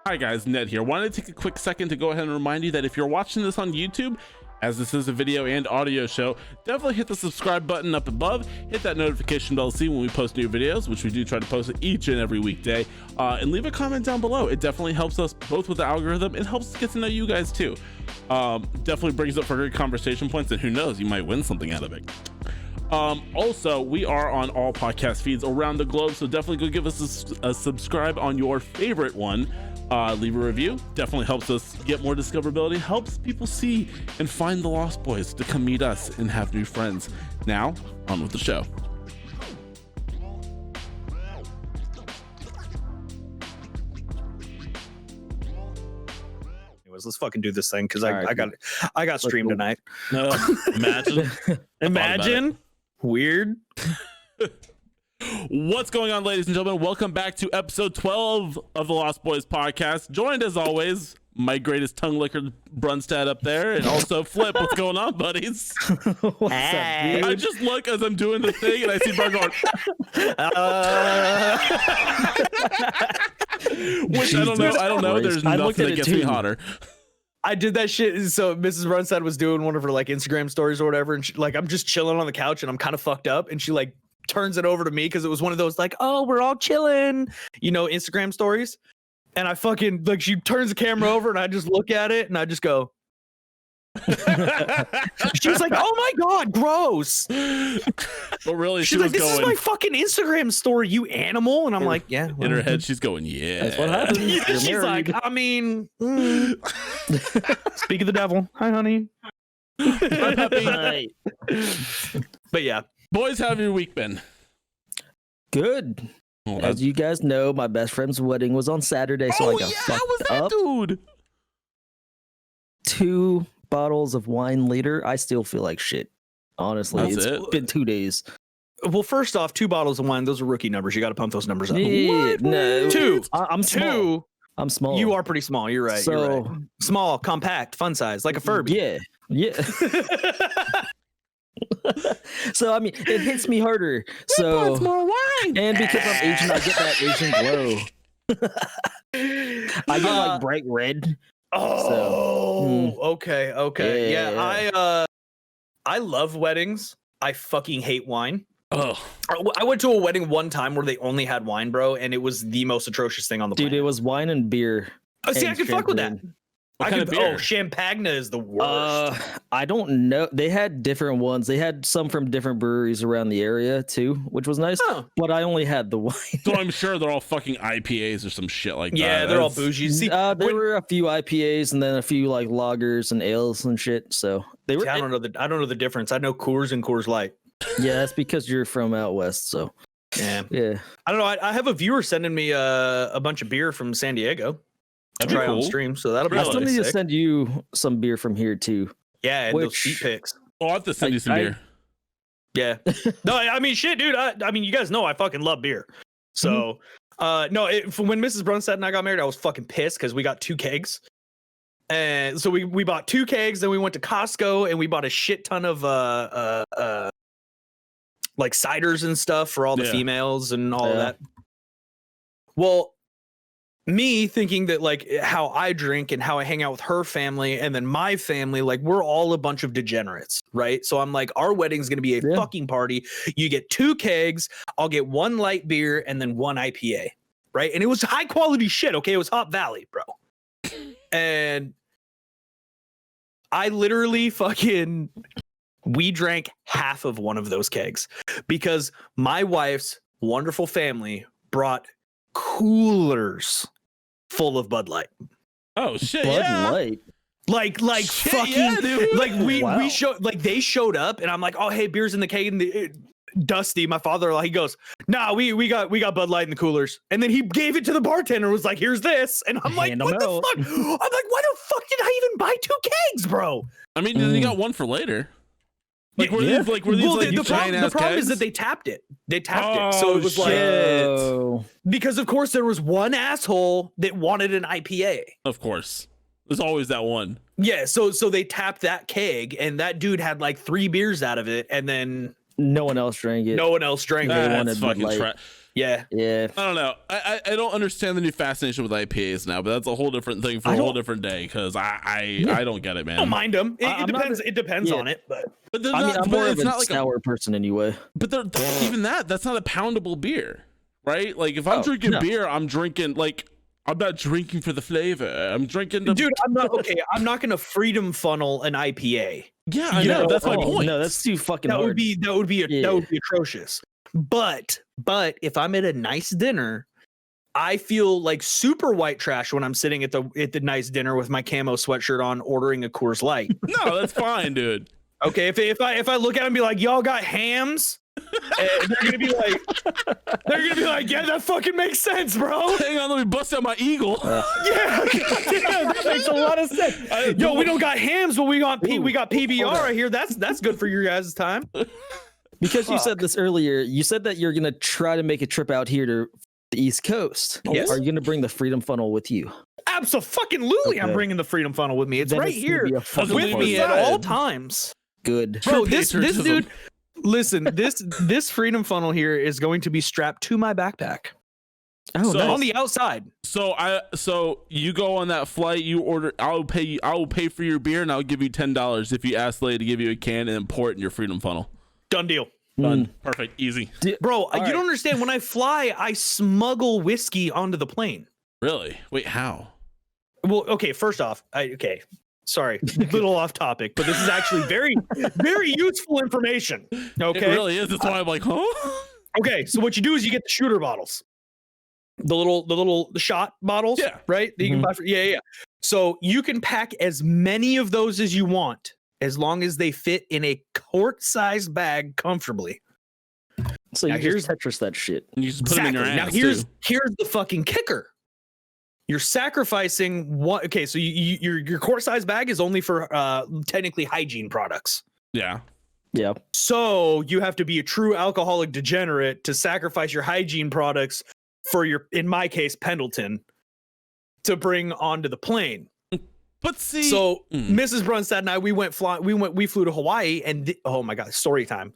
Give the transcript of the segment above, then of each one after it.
Hi guys, Ned here. Wanted to take a quick second to go ahead and remind you that if you're watching this on YouTube, as this is a video and audio show, definitely hit the subscribe button up above, hit that notification bell to see when we post new videos, which we do try to post each and every weekday, and leave a comment down below. It definitely helps us both with the algorithm. It helps us get to know you guys too. Definitely brings up for great conversation points, and who knows, you might win something out of it. Also, we are on all podcast feeds around the globe, so definitely go give us a subscribe on your favorite one. Leave a review. Definitely helps us get more discoverability, helps people see and find the Lost Boys to come meet us and have new friends. Now, on with the show. Anyways, let's fucking do this thing because All right, I got stream go. tonight. No, imagine. Imagine. Weird. What's going on, ladies and gentlemen? Welcome back to episode 12 of the Lost Boys podcast. Joined as always, my greatest tongue licker Brunstad up there, and also Flip. What's going on, buddies? What's up, dude? I just look as I'm doing the thing, and I see Bart going. Which I don't know. There's I looked nothing at that it gets too. me hotter. I did that shit. So Mrs. Runstad was doing one of her like Instagram stories or whatever, and she, like I'm just chilling on the couch and I'm kind of fucked up, and she like turns it over to me because it was one of those like, oh, we're all chilling, you know, Instagram stories. And I fucking like she turns the camera over and I just look at it and I just go. She was like, oh my god, gross. But really, she She's was like, this is going my fucking Instagram story, you animal. And I'm like, yeah. in well. her head. She's going, yeah. That's what happens. Yeah, You're she's married. like, I mean, speak of the devil. Hi, honey. I'm happy. Right. But yeah, Boys, how have your week been? Good. Oh, As you guys know, my best friend's wedding was on Saturday, so I got how fucked was that, up. dude? 2 bottles of wine later, I still feel like shit. Honestly, That's it's it? been 2 days. well, first off, 2 bottles of wine, those are rookie numbers. You got to pump those numbers up. Yeah, no, 2. I'm small. 2. I'm small. You are pretty small. You're right. So you're right. Small, compact, fun size, like a Furby. yeah. So I mean, it hits me harder. So more wine. and because I'm Asian, I get that Asian glow. I get like bright red. Oh, okay, okay. Yeah. Yeah, I love weddings. I fucking hate wine. Oh, I went to a wedding one time where they only had wine, bro, and it was the most atrocious thing on the Dude, planet. it was wine and beer. Oh, see, I and could fuck with that. champagne. what kind of Oh, beer? Champagna is the worst. I don't know. They had different ones. They had some from different breweries around the area too, which was nice. Oh. But I only had the wine. So I'm sure they're all fucking IPAs or some shit like that. Yeah, they're all That's- bougie. See, There when- were a few IPAs and then a few like lagers and ales and shit. So they were. See, I don't know the difference. I know Coors and Coors Light. Yeah, that's because you're from out west. So Yeah, yeah. I don't know. I have a viewer sending me a bunch of beer from San Diego. That'd be Try on cool. stream, so that'll be I Really? still really need to sick. send you some beer from here too. Yeah, and those which- feet pics. Oh, I'll have to send you some I- beer. Yeah. No, I mean, shit, dude. I mean, you guys know I fucking love beer. So, no, when Mrs. Brunstad and I got married, I was fucking pissed because we got 2 kegs. And so we bought 2 kegs, then we went to Costco and we bought a shit ton of like ciders and stuff for all the Yeah. females and all of Yeah. that. Well, me thinking that like how I drink and how I hang out with her family and then my family, like we're all a bunch of degenerates, right? So I'm like, our wedding's gonna be a Yeah. fucking party. You get 2 kegs, I'll get 1 light beer and then 1 IPA, right? And it was high quality shit, okay? It was Hop Valley, bro. And I literally we drank half of one of those kegs because my wife's wonderful family brought coolers full of Bud Light. Oh shit! Bud yeah. Light. Like Shit, fucking yeah, dude. like Wow. we showed like they showed up and I'm like, oh hey, beer's in the keg and Dusty, my father, he goes, nah, we got Bud Light in the coolers, and then he gave it to the bartender and was like, here's this, and I'm like, Hand 'em what the out. fuck? I'm like, why the fuck did I even buy 2 kegs, bro? I mean, you got one for later. Like, were Yeah. these like The giant-ass problem is kegs? that they tapped it. They tapped it, so Oh, it was shit. like Oh. because of course there was one asshole that wanted an IPA. Of course, there's always that one. Yeah, so they tapped that keg, and that dude had like 3 beers out of it, and then No one else drank it. no one else drank They it. That's wanted Bud fucking Light. trash. Yeah. Yeah. I don't know. I don't understand the new fascination with IPAs now, but that's a whole different thing for a whole different day because I don't get it, man. I don't mind them. I'm not Depends. It depends on it, but But I mean, I'm more of it's a not like sour person anyway. But even that's not a poundable beer, right? Like if I'm drinking beer, I'm drinking like I'm not drinking for the flavor. I'm drinking the dude. I'm not okay. I'm not gonna freedom funnel an IPA. Yeah, I know. That's my point. No, that's too fucking That hard. would be atrocious. But if I'm at a nice dinner, I feel like super white trash when I'm sitting at the nice dinner with my camo sweatshirt on, ordering a Coors Light. No, that's fine, dude. Okay, if I look at them and be like, y'all got hams, and they're gonna be like, yeah, that fucking makes sense, bro. Hang on, let me bust out my eagle. Yeah, that makes a lot of sense. Yo, we don't got hams, but we got PBR right here. That's good for your guys' time. Because you said this earlier, you said that you're gonna try to make a trip out here to the East Coast. Yes. Are you gonna bring the Freedom Funnel with you? Absolutely, I'm bringing the Freedom Funnel with me. It's Then right it's gonna here be a fucking with me at party. all times. Good. Bro, True this patriotism. dude, listen, this Freedom Funnel here is going to be strapped to my backpack Oh, So- nice. on the outside. So you go on that flight, you order. I will pay for your beer, and I'll give you $10 if you ask Lady to give you a can and then pour it in your Freedom Funnel. Done deal. Done. Perfect. Easy. Bro, you right. don't understand. When I fly, I smuggle whiskey onto the plane. Really? Wait, how? Well, okay, first off, sorry, a little off topic, but this is actually very, very useful information. Okay. It really is. That's why I'm like, huh? Okay, so what you do is you get the shooter bottles, the shot bottles, Yeah. right? That you can buy for, yeah. So you can pack as many of those as you want, as long as they fit in a quart-sized bag comfortably. So Now you just Tetris that shit. And you just put them in your ass. Now here's the fucking kicker. You're sacrificing what? Okay, so your quart-sized bag is only for technically hygiene products. Yeah. Yeah. So you have to be a true alcoholic degenerate to sacrifice your hygiene products for your, in my case, Pendleton, to bring onto the plane. But see, So Mrs. Brunstad and I, we flew to Hawaii, and oh my god, story time.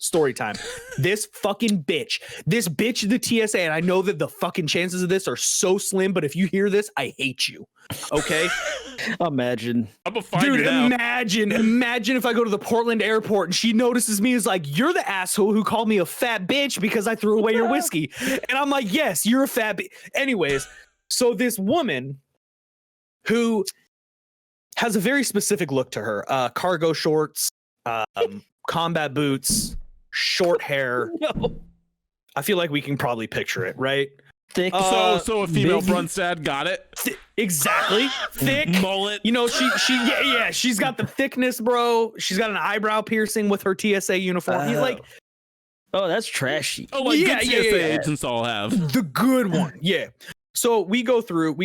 This fucking bitch, the TSA, and I know that the fucking chances of this are so slim, but if you hear this, I hate you. Okay. Imagine. I'm gonna find Dude, it out. imagine if I go to the Portland airport and she notices me as like, you're the asshole who called me a fat bitch because I threw away your whiskey. And I'm like, yes, you're a fat bitch. Anyways, so this woman who has a very specific look to her, cargo shorts, combat boots, short hair. No. I feel like we can probably picture it, right? Thick. So a female big- Brunstad got it. Exactly. Thick. Mullet. You know, she's got the thickness, bro. She's got an eyebrow piercing with her TSA uniform. Oh. Like Oh, that's trashy. Oh, like Yeah, good yeah, TSA yeah. agents all have. the good one. Yeah. So we go through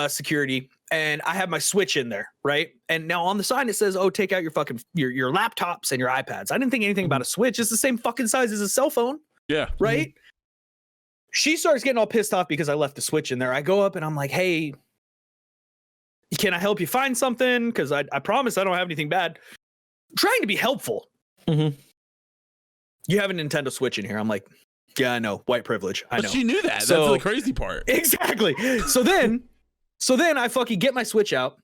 security, and I have my Switch in there, right? And now on the side it says, "Oh, take out your fucking your laptops and your iPads." I didn't think anything about a Switch. It's the same fucking size as a cell phone, Yeah. right? She starts getting all pissed off because I left the Switch in there. I go up and I'm like, "Hey, can I help you find something? Because I promise I don't have anything bad." Trying to be helpful. Mhm. You have a Nintendo Switch in here. I'm like, yeah, I know, white privilege. I But know. she knew that. So- That's the crazy part. Exactly. So then I fucking get my Switch out,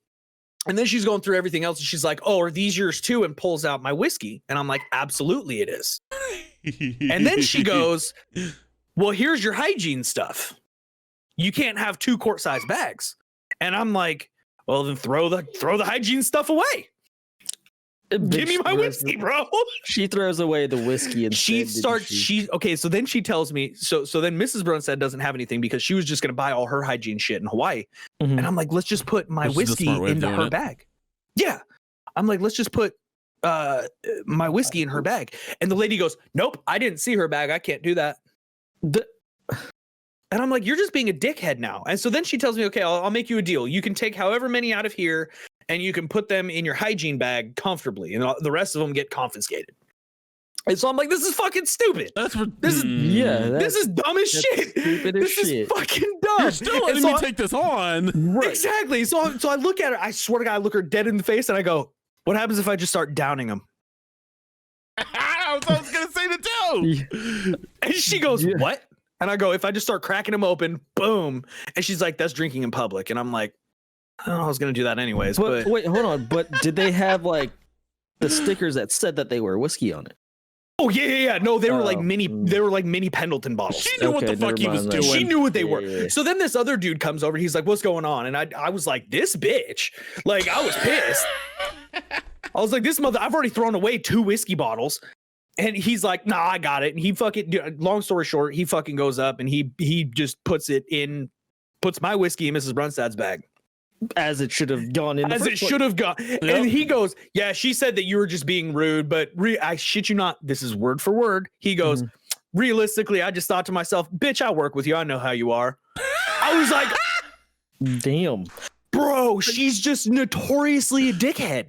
and then she's going through everything else, and she's like, "Oh, are these yours too?" And pulls out my whiskey, and I'm like, "Absolutely, it is." And then she goes, "Well, here's your hygiene stuff. You can't have 2 quart-sized bags." And I'm like, "Well, then throw the hygiene stuff away. Give me my whiskey, bro." She throws away the whiskey and Okay, so then she tells me, so then Mrs. Brunstad doesn't have anything because she was just gonna buy all her hygiene shit in Hawaii. Mhm. And I'm like, let's just put my Which is the whiskey smart way of into doing her it. bag. Yeah. I'm like, let's just put my whiskey in her bag. And the lady goes, "Nope, I didn't see her bag. I can't do that." And I'm like, you're just being a dickhead now. And so then she tells me, "Okay, I'll make you a deal. You can take however many out of here and you can put them in your hygiene bag comfortably, and the rest of them get confiscated." And so I'm like, this is fucking stupid. That's what. This is- Yeah, This is dumb as that's shit. stupid as This shit. is fucking dumb. You're still And letting so me I- take this on. right. Exactly. So I look at her. I swear to God, I look her dead in the face, and I go, "What happens if I just start downing them?" I was gonna say the too. And she goes, Yeah. "What?" And I go, if I just start cracking them open, boom. And she's like, that's drinking in public. And I'm like, oh, I was going to do that anyways. But wait, hold on. But did they have like the stickers that said that they were whiskey on it? Oh yeah. No, they were like mini Pendleton bottles. She knew what the fuck he was doing. She knew what they were. Yeah. So then this other dude comes over. He's like, what's going on? And I was like, this bitch. Like, I was pissed. I was like, this mother, I've already thrown away 2 whiskey bottles. And he's like, nah, I got it. And he fucking, long story short, he fucking goes up and he just puts my whiskey in Mrs. Brunstad's bag. As it should have gone in. As it should have gone. Yep. And he goes, yeah, she said that you were just being rude, but I shit you not, this is word for word. He goes, realistically, I just thought to myself, bitch, I work with you. I know how you are. I was like, damn. Bro, she's just notoriously a dickhead.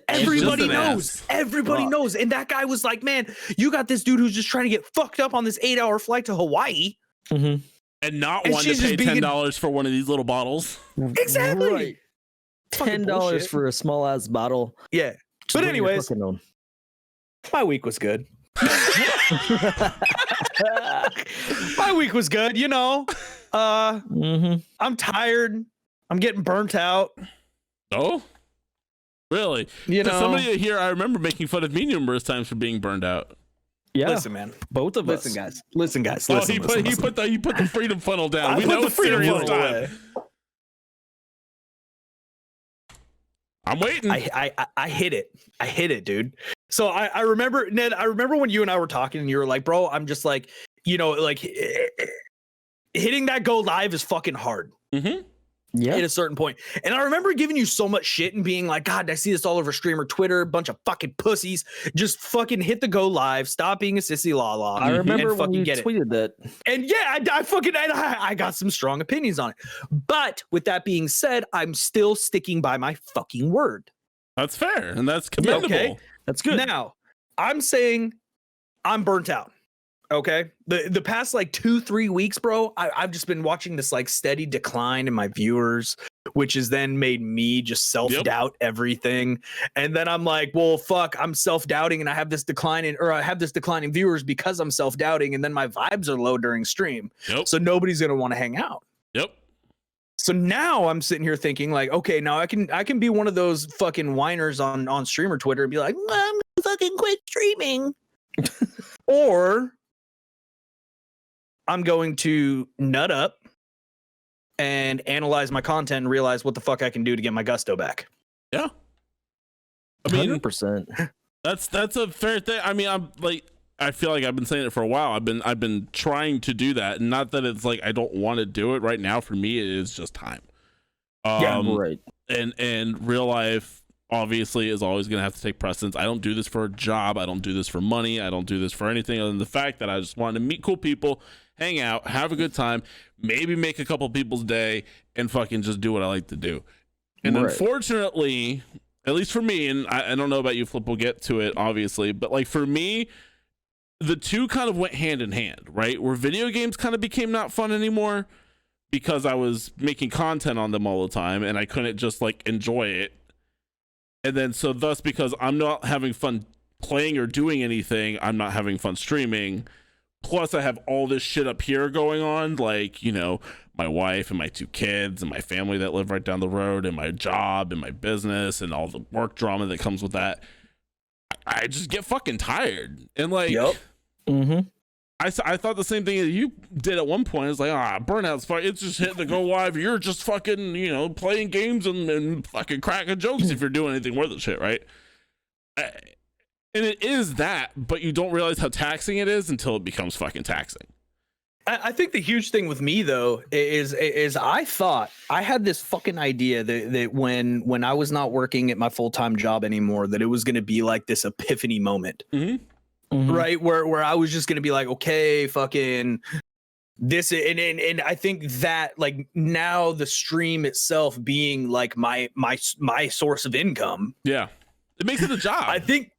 Everybody knows. Everybody knows. And that guy was like, man, you got this dude who's just trying to get fucked up on this 8-hour flight to Hawaii. And not want to pay $10 for one of these little bottles. Exactly. Right. $10 for a small ass bottle. Yeah. But anyways, my week was good. My week was good, you know. I'm tired. I'm getting burnt out. Oh? Really? You know, somebody here, I remember making fun of me numerous times for being burned out. Yeah. Listen, man. Both of us. Listen, guys. Oh, he put the freedom funnel down. We know the it's freedom serious funnel time. away. I'm waiting. I hit it. I hit it, dude. So I remember, Ned, I remember when you and I were talking and you were like, bro, I'm just like, you know, like hitting that go live is fucking hard. Yeah. At a certain point. And I remember giving you so much shit and being like, God, I see this all over streamer Twitter, bunch of fucking pussies. Just fucking hit the go live. Stop being a sissy la. I remember when you tweeted that. And yeah, I got some strong opinions on it. But with that being said, I'm still sticking by my fucking word. That's fair. And that's commendable. Okay. That's good. Now, I'm saying I'm burnt out. Okay. The past like 2-3 weeks, bro, I've just been watching this like steady decline in my viewers, which has then made me just self-doubt everything. And then I'm like, well, fuck, I'm self-doubting and I have this decline in viewers because I'm self-doubting, and then my vibes are low during stream. So nobody's gonna want to hang out. So now I'm sitting here thinking like, okay, now I can be one of those fucking whiners on streamer Twitter and be like, I'm gonna fucking quit streaming. Or I'm going to nut up and analyze my content and realize what the fuck I can do to get my gusto back. Yeah. I mean, 100%. That's a fair thing. I mean, I feel like I've been saying it for a while. I've been trying to do that, and not that it's like I don't want to do it right now. For me, it is just time. Right. And real life obviously is always going to have to take precedence. I don't do this for a job. I don't do this for money. I don't do this for anything other than the fact that I just want to meet cool people, hang out, have a good time, maybe make a couple people's day, and fucking just do what I like to do. And unfortunately, at least for me, and I don't know about you, Flip, we'll get to it obviously, but like for me, the two kind of went hand in hand, right? Where video games kind of became not fun anymore because I was making content on them all the time and I couldn't just like enjoy it. And then so thus, because I'm not having fun playing or doing anything, I'm not having fun streaming. Plus I have all this shit up here going on, like, you know, my wife and my 2 kids and my family that live right down the road and my job and my business and all the work drama that comes with that. I just get fucking tired. And like, I thought the same thing that you did at one point. It's like, burnout's fine. It's just hitting the go live. You're just fucking, you know, playing games and fucking cracking jokes if you're doing anything worth the shit, right? And it is that, but you don't realize how taxing it is until it becomes fucking taxing. I think the huge thing with me though is I thought I had this fucking idea that when I was not working at my full-time job anymore, that it was going to be like this epiphany moment. Right, where I was just gonna be like, okay, fucking this, and I think that like now the stream itself being like my source of income, it makes it a job. I think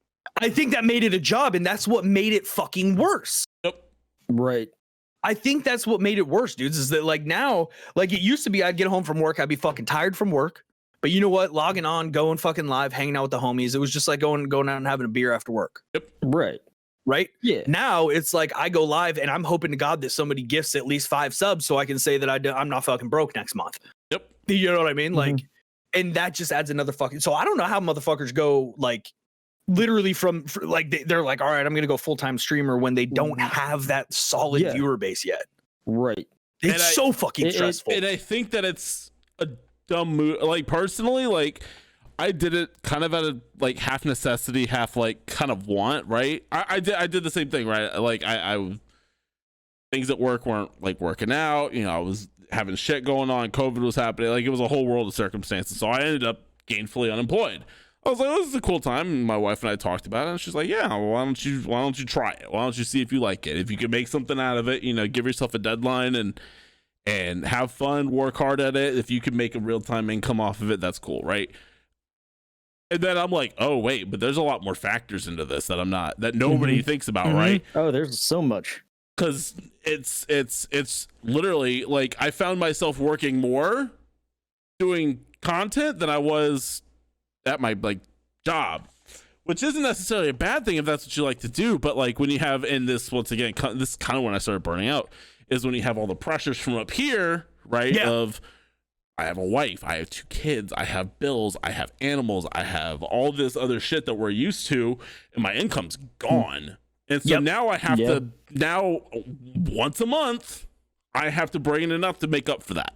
that made it a job, and that's what made it fucking worse. Right. I think that's what made it worse, dudes. Is that like now, like it used to be, I'd get home from work, I'd be fucking tired from work, but you know what? Logging on, going fucking live, hanging out with the homies, it was just like going out and having a beer after work. Right. right? Yeah. Now it's like I go live and I'm hoping to God that somebody gifts at least 5 subs so I can say that I'm not fucking broke next month. Yep. You know what I mean? Mhm. Like, and that just adds another fucking. So I don't know how motherfuckers go like literally they're like, all right, I'm gonna go full-time streamer when they don't have that solid Yeah. viewer base yet. Right. It's so fucking stressful. And I think that it's a dumb move. Like personally, like I did it kind of out of like half necessity, half like kind of want, right? I did the same thing, right? Like I things at work weren't like working out, you know, I was having shit going on, COVID was happening, like it was a whole world of circumstances. So I ended up gainfully unemployed. I was like, oh, this is a cool time. And my wife and I talked about it, and she's like, yeah, well, why don't you try it? Why don't you see if you like it? If you can make something out of it, you know, give yourself a deadline and have fun, work hard at it. If you can make a real-time income off of it, that's cool, right? And then I'm like, oh wait, but there's a lot more factors into this that nobody thinks about, right? Oh, there's so much. Because it's literally like I found myself working more doing content than I was at my like job, which isn't necessarily a bad thing if that's what you like to do. But like when you have, and this once again, this is kind of when I started burning out, is when you have all the pressures from up here, right? Yeah. Of I have a wife, I have 2 kids, I have bills, I have animals, I have all this other shit that we're used to, and my income's gone. And so now I have to, now once a month, I have to bring in enough to make up for that.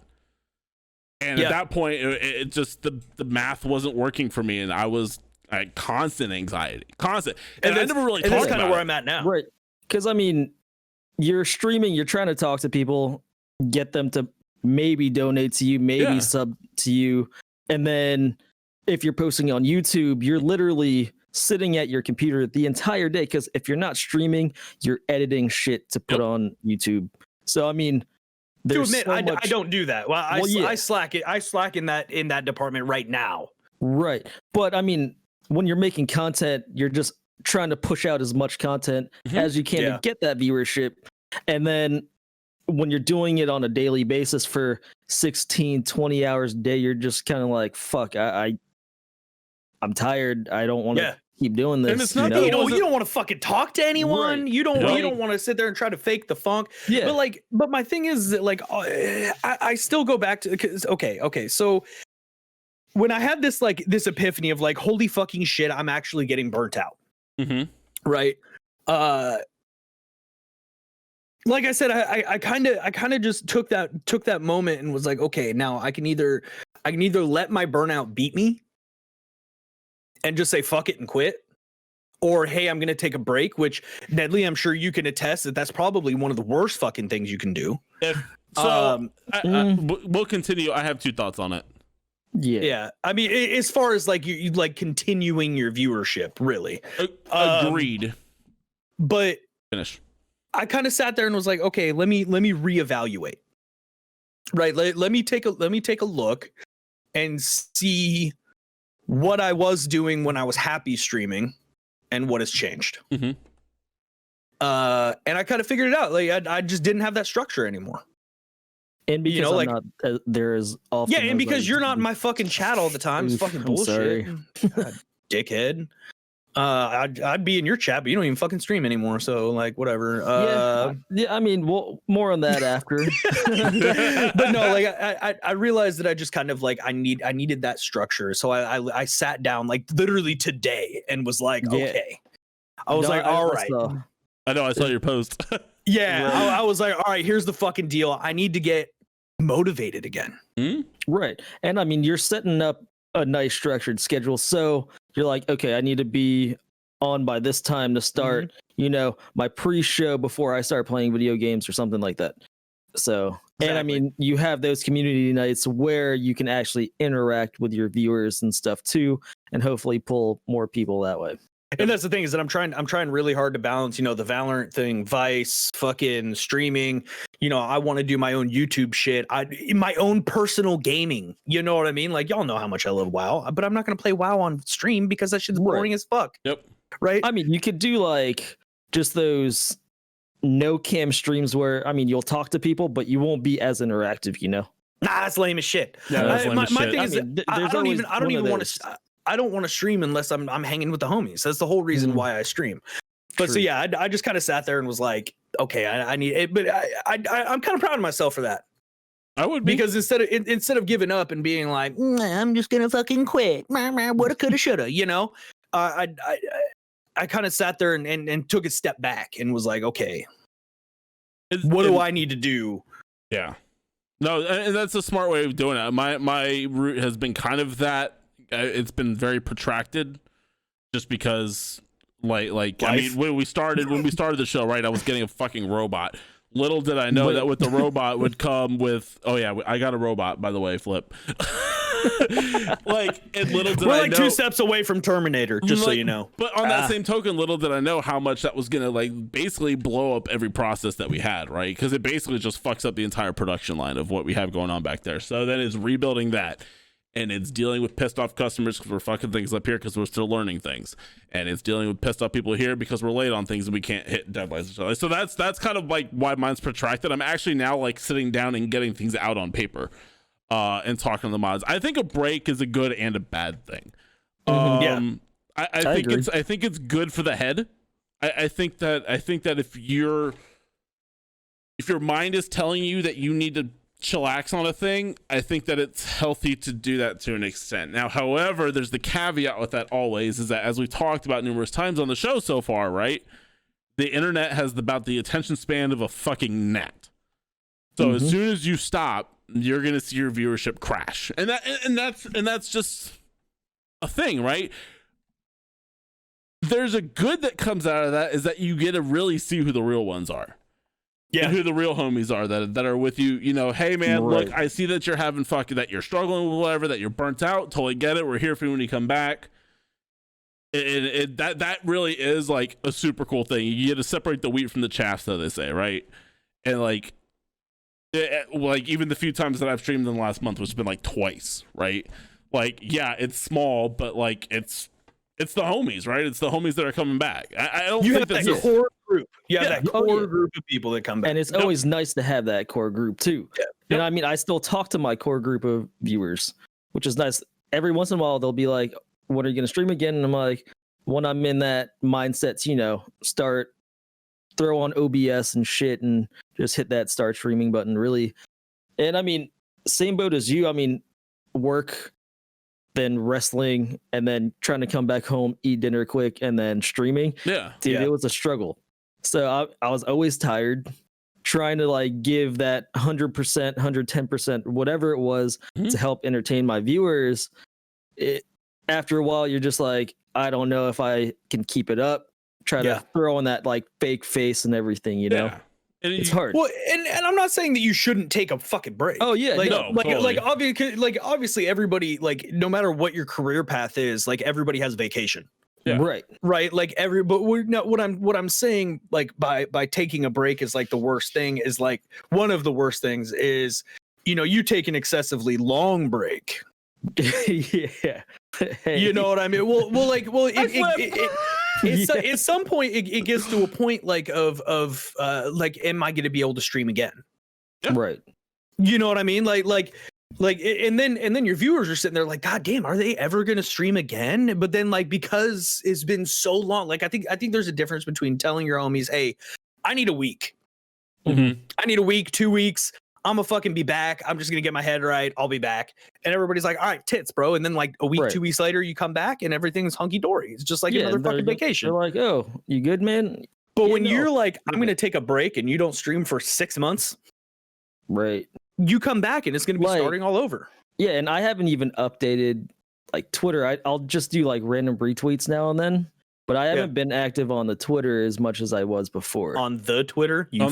And at that point, it just, the math wasn't working for me. And I was like constant anxiety, constant. And I never really talked about it. That's kind of where I'm at now. Right. Because I mean, you're streaming, you're trying to talk to people, get them to maybe donate to you, maybe sub to you. And then if you're posting on YouTube, you're literally sitting at your computer the entire day. Because if you're not streaming, you're editing shit to put on YouTube. So I mean, to admit, I don't do that. Well, I slack it. I slack in that department right now. Right. But I mean, when you're making content, you're just trying to push out as much content as you can to get that viewership. And then when you're doing it on a daily basis for 16, 20 hours a day, you're just kind of like, fuck, I'm tired. I don't want to keep doing this. And it's not, you don't want to fucking talk to anyone. Right. You don't want to sit there and try to fake the funk. Yeah. But my thing is that like, I still go back to, because okay. So when I had this epiphany of like, holy fucking shit, I'm actually getting burnt out. Right. Like I said, I kind of just took that moment and was like, okay, now I can either let my burnout beat me and just say fuck it and quit, or hey, I'm gonna take a break. Which Nedley, I'm sure you can attest that that's probably one of the worst fucking things you can do. We'll continue. I have 2 thoughts on it. Yeah. I mean, as far as like you like continuing your viewership, really. Agreed. But Finish. I kind of sat there and was like, okay, let me reevaluate. Right. Let me take a look and see what I was doing when I was happy streaming and what has changed. And I kind of figured it out. Like I just didn't have that structure anymore. And because I'm not there is often. Yeah, and because you're not in my fucking chat all the time. It's fucking bullshit. God, dickhead. I'd be in your chat, but you don't even fucking stream anymore. So like, whatever. Yeah. I mean, well, more on that after. But no, like I realized that I just kind of like I needed that structure. So I sat down like literally today and was like, okay. I was like, all right. I know. I saw your post. Yeah, I was like, all right. Here's the fucking deal. I need to get motivated again. Right, and I mean, you're setting up a nice structured schedule. So you're like, okay, I need to be on by this time to start, my pre-show before I start playing video games or something like that. So, and I mean, you have those community nights where you can actually interact with your viewers and stuff too, and hopefully pull more people that way. And that's the thing is that I'm trying really hard to balance, the Valorant thing, Vice, fucking streaming. I want to do my own YouTube shit. My own personal gaming. You know what I mean? Like, y'all know how much I love WoW, but I'm not going to play WoW on stream because that shit's boring as fuck. Yep. Right. I mean, you could do like just those no cam streams where, I mean, you'll talk to people, but you won't be as interactive, Nah, that's lame as shit. Yeah, my thing is, I don't even want to stream unless I'm hanging with the homies. That's the whole reason why I stream. But so True. yeah, I just kind of sat there and was like, okay, I need it, but I'm kind of proud of myself for that. I would be. Because instead of giving up and being like, I'm just gonna fucking quit, woulda, coulda, shoulda, you know, I kind of sat there and took a step back and was like, okay, what do I need to do? Yeah, no, and that's a smart way of doing it. My route has been kind of that. It's been very protracted, just because, like I mean, when we started the show, right, I was getting a fucking robot. Little did I know that with the robot would come with, oh yeah, I got a robot, by the way, Flip. Like, and little did I know, 2 steps away from Terminator, just so you know. But on that same token, little did I know how much that was gonna like basically blow up every process that we had, right? Because it basically just fucks up the entire production line of what we have going on back there. So then it's rebuilding that. And it's dealing with pissed off customers because we're fucking things up here because we're still learning things. And it's dealing with pissed off people here because we're late on things and we can't hit deadlines. So that's kind of like why mine's protracted. I'm actually now like sitting down and getting things out on paper and talking to the mods. I think a break is a good and a bad thing. Yeah. I think it's good for the head. I think that if your mind is telling you that you need to chillax on a thing, I think that it's healthy to do that to an extent. Now, however, there's the caveat with that always, is that as we've talked about numerous times on the show so far, right, the internet has about the attention span of a fucking gnat. So as soon as you stop, you're gonna see your viewership crash, and that's just a thing, right? There's a good that comes out of that, is that you get to really see who the real ones are. Yeah, and who the real homies are that are with you. You know, hey man, look, I see that you're having that you're struggling with whatever, that you're burnt out. Totally get it. We're here for you when you come back. That really is like a super cool thing. You get to separate the wheat from the chaff, so they say, right? And like even the few times that I've streamed in the last month, which has been like twice, right? Like, yeah, it's small, but like it's the homies, right? It's the homies that are coming back. I don't think that's that core group. You have that core group of people that come back. And it's always nice to have that core group too. Yeah. And I mean, I still talk to my core group of viewers, which is nice. Every once in a while, they'll be like, when are you going to stream again? And I'm like, when I'm in that mindset to, you know, throw on OBS and shit and just hit that start streaming button, really. And I mean, same boat as you. I mean, work, then wrestling, and then trying to come back home, eat dinner quick, and then streaming. Yeah. Dude, it was a struggle. So I was always tired, trying to like give that 100%, 110%, whatever it was, to help entertain my viewers. After a while, you're just like, I don't know if I can keep it up. Try to throw on that like fake face and everything, you know? And it's hard. Well, and I'm not saying that you shouldn't take a fucking break. Oh yeah, obviously everybody, like, no matter what your career path is, like everybody has vacation. Yeah. Right. Like but what I'm saying, like by taking a break is like the worst thing, is like one of the worst things is, you know, you take an excessively long break. Yeah. Hey. You know what I mean? At some point it gets to a point like of like, am I going to be able to stream again? Yeah. Right. You know what I mean? Like, and then your viewers are sitting there like, God damn, are they ever going to stream again? But then, like, because it's been so long, like, I think there's a difference between telling your homies, hey, I need a week. Mm-hmm. I need a week, 2 weeks. I'm gonna fucking be back. I'm just gonna get my head right. I'll be back. And everybody's like, all right, tits, bro. And then like a week, 2 weeks later, you come back and everything's hunky dory. It's just like another fucking vacation. They're like, oh, you good, man? But when you're like, I'm gonna take a break, and you don't stream for 6 months, right? You come back and it's gonna be starting all over. Yeah, and I haven't even updated like Twitter. I'll just do like random retweets now and then. But I haven't been active on the Twitter as much as I was before. On the Twitter? I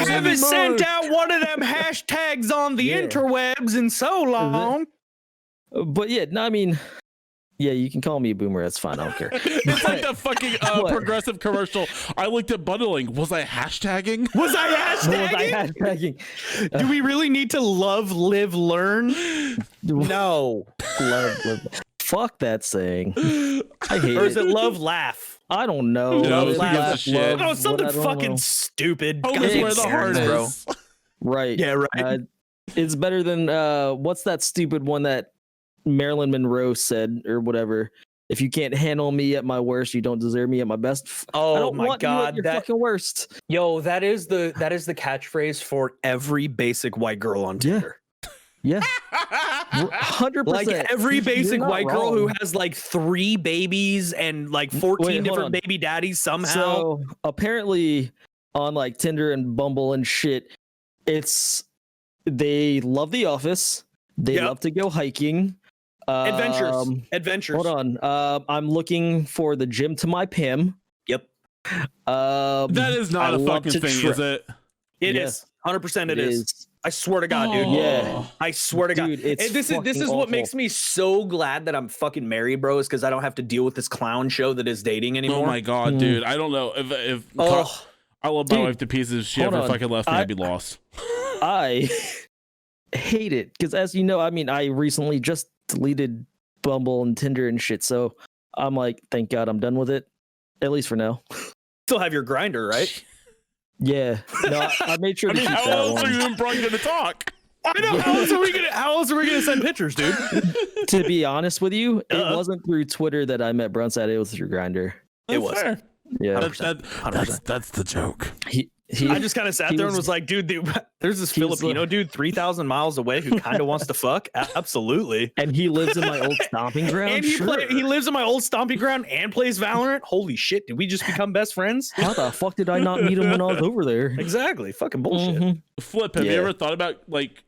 haven't sent out one of them hashtags on the interwebs in so long. But yeah, no, I mean, yeah, you can call me a boomer. That's fine. I don't care. It's like the fucking progressive commercial. I looked at bundling. Was I hashtagging? Was I hashtagging? Do we really need to love, live, learn? No. Love. Fuck that saying. I hate it. Or is it love, laugh? I don't know. Love, something fucking stupid. Home is where the heart is, bro. Right. Yeah, right. It's better than what's that stupid one that Marilyn Monroe said or whatever? if you can't handle me at my worst, you don't deserve me at my best. I Oh don't my want you at god, your that fucking worst. yo, that is the catchphrase for every basic white girl on Yeah. Tinder. Yeah, 100%. Like every basic not white girl who wrong. has like 3 babies and like 14 Wait, hold different on. baby daddies somehow. So apparently on like Tinder and Bumble and shit, they love The Office. They Yep. love to go hiking. Adventures. Hold on. I'm looking for the gym to my Pam. Yep. That is not I a love fucking to thing, tra- is it? It Yeah. is. 100% it It is. I swear to God, dude. Oh. Yeah. I swear to God. Dude, it's And this is fucking what awful. makes me so glad that I'm fucking married, bro, is because I don't have to deal with this clown show that is dating anymore. Oh my god, Mm. dude! I don't know if Oh, I love my Dude, wife to pieces. If she hold ever on. fucking left me, I'd be lost. I hate it because, as you know, I mean, I recently just deleted Bumble and Tinder and shit. So I'm like, thank God I'm done with it, at least for now. still have your grinder, right? Yeah, no, I made sure I to mean, keep how that else are one. you and Brian gonna talk? I know. How else are we gonna send pictures, dude? To be honest with you, it Uh-huh. wasn't through Twitter that I met Brunside. It was through Grinder. It was. Fair. Yeah, 100%. That's the joke. he I just kind of sat he there and was- was like, dude, there's this he was Filipino dude 3,000 miles away who kind of wants to fuck. Absolutely. and he lives in my old stomping ground. And he Sure. he lives in my old stomping ground and plays Valorant. Holy shit, did we just become best friends? How the fuck did I not meet him when I was over there? Exactly. Fucking bullshit. Mhm. Flip, have you Yeah. ever thought about like